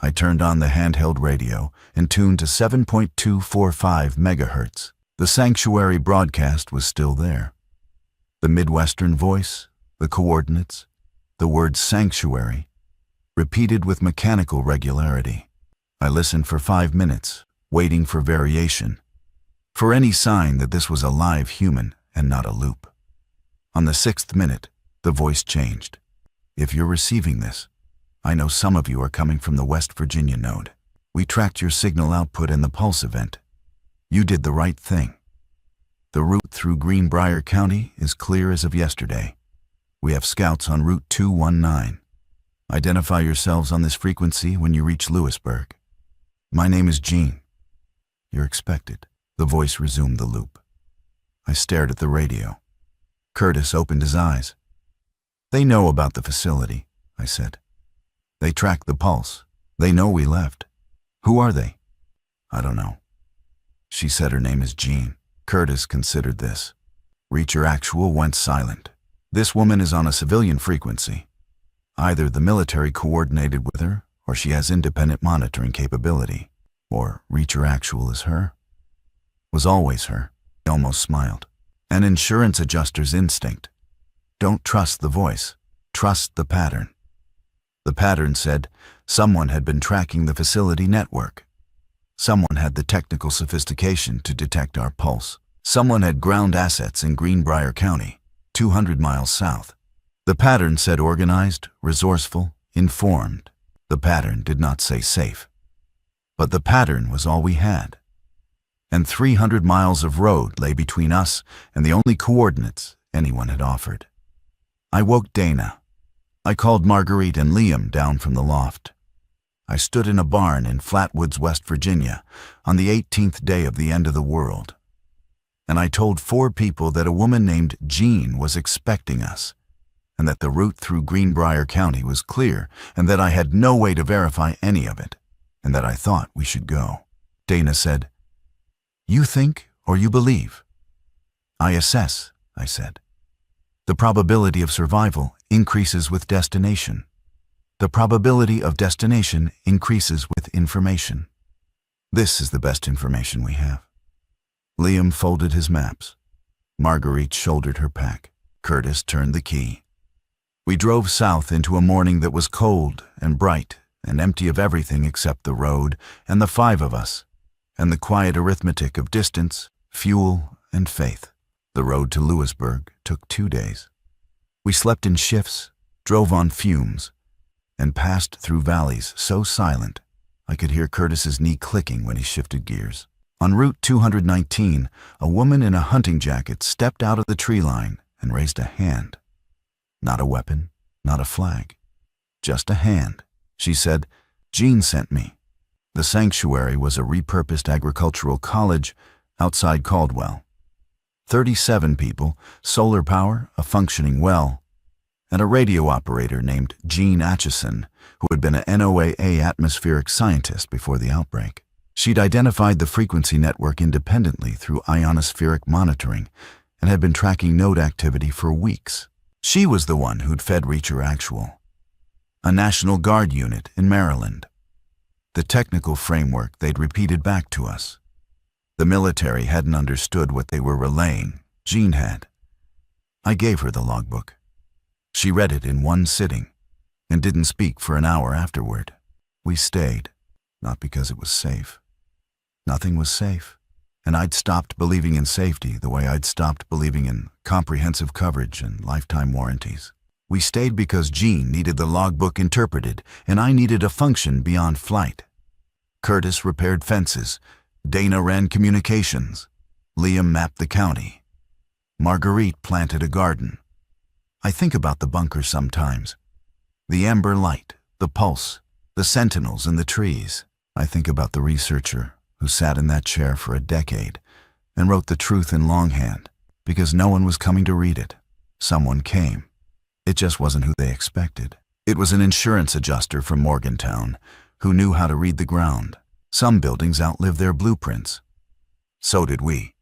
I turned on the handheld radio and tuned to 7.245 megahertz. The sanctuary broadcast was still there. The Midwestern voice, the coordinates, the word sanctuary, repeated with mechanical regularity. I listened for 5 minutes, waiting for variation, for any sign that this was a live human and not a loop. On the 6th minute, the voice changed. If you're receiving this, I know some of you are coming from the West Virginia node. We tracked your signal output and the pulse event. You did the right thing. The route through Greenbrier County is clear as of yesterday. We have scouts on Route 219. Identify yourselves on this frequency when you reach Lewisburg. My name is Gene. You're expected. The voice resumed the loop. I stared at the radio. Curtis opened his eyes. They know about the facility, I said. They track the pulse. They know we left. Who are they? I don't know. She said her name is Jean. Curtis considered this. Reacher Actual went silent. This woman is on a civilian frequency. Either the military coordinated with her, or she has independent monitoring capability. Or Reacher Actual is her. Was always her. He almost smiled. An insurance adjuster's instinct. Don't trust the voice. Trust the pattern. The pattern said someone had been tracking the facility network. Someone had the technical sophistication to detect our pulse. Someone had ground assets in Greenbrier County, 200 miles south. The pattern said organized, resourceful, informed. The pattern did not say safe. But the pattern was all we had. And 300 miles of road lay between us and the only coordinates anyone had offered. I woke Dana. I called Marguerite and Liam down from the loft. I stood in a barn in Flatwoods, West Virginia, on the 18th day of the end of the world. And I told 4 people that a woman named Jean was expecting us, and that the route through Greenbrier County was clear, and that I had no way to verify any of it, and that I thought we should go. Dana said, "You think or you believe?" "I assess," I said. "The probability of survival increases with destination. The probability of destination increases with information. This is the best information we have." Liam folded his maps. Marguerite shouldered her pack. Curtis turned the key. We drove south into a morning that was cold and bright and empty of everything except the road and the 5 of us, and the quiet arithmetic of distance, fuel, and faith. The road to Lewisburg took 2 days. We slept in shifts, drove on fumes, and passed through valleys so silent I could hear Curtis's knee clicking when he shifted gears. On Route 219, a woman in a hunting jacket stepped out of the tree line and raised a hand. Not a weapon, not a flag, just a hand. She said, Jean sent me. The sanctuary was a repurposed agricultural college outside Caldwell. 37 people, solar power, a functioning well, and a radio operator named Jean Atchison, who had been a NOAA atmospheric scientist before the outbreak. She'd identified the frequency network independently through ionospheric monitoring and had been tracking node activity for weeks. She was the one who'd fed Reacher Actual, a National Guard unit in Maryland. The technical framework they'd repeated back to us. The military hadn't understood what they were relaying. Jean had. I gave her the logbook. She read it in one sitting and didn't speak for an hour afterward. We stayed, not because it was safe. Nothing was safe, and I'd stopped believing in safety the way I'd stopped believing in comprehensive coverage and lifetime warranties. We stayed because Jean needed the logbook interpreted, and I needed a function beyond flight. Curtis repaired fences. Dana ran communications. Liam mapped the county. Marguerite planted a garden. I think about the bunker sometimes. The amber light, the pulse, the sentinels in the trees. I think about the researcher who sat in that chair for a decade and wrote the truth in longhand because no one was coming to read it. Someone came. It just wasn't who they expected. It was an insurance adjuster from Morgantown who knew how to read the ground. Some buildings outlive their blueprints. So did we.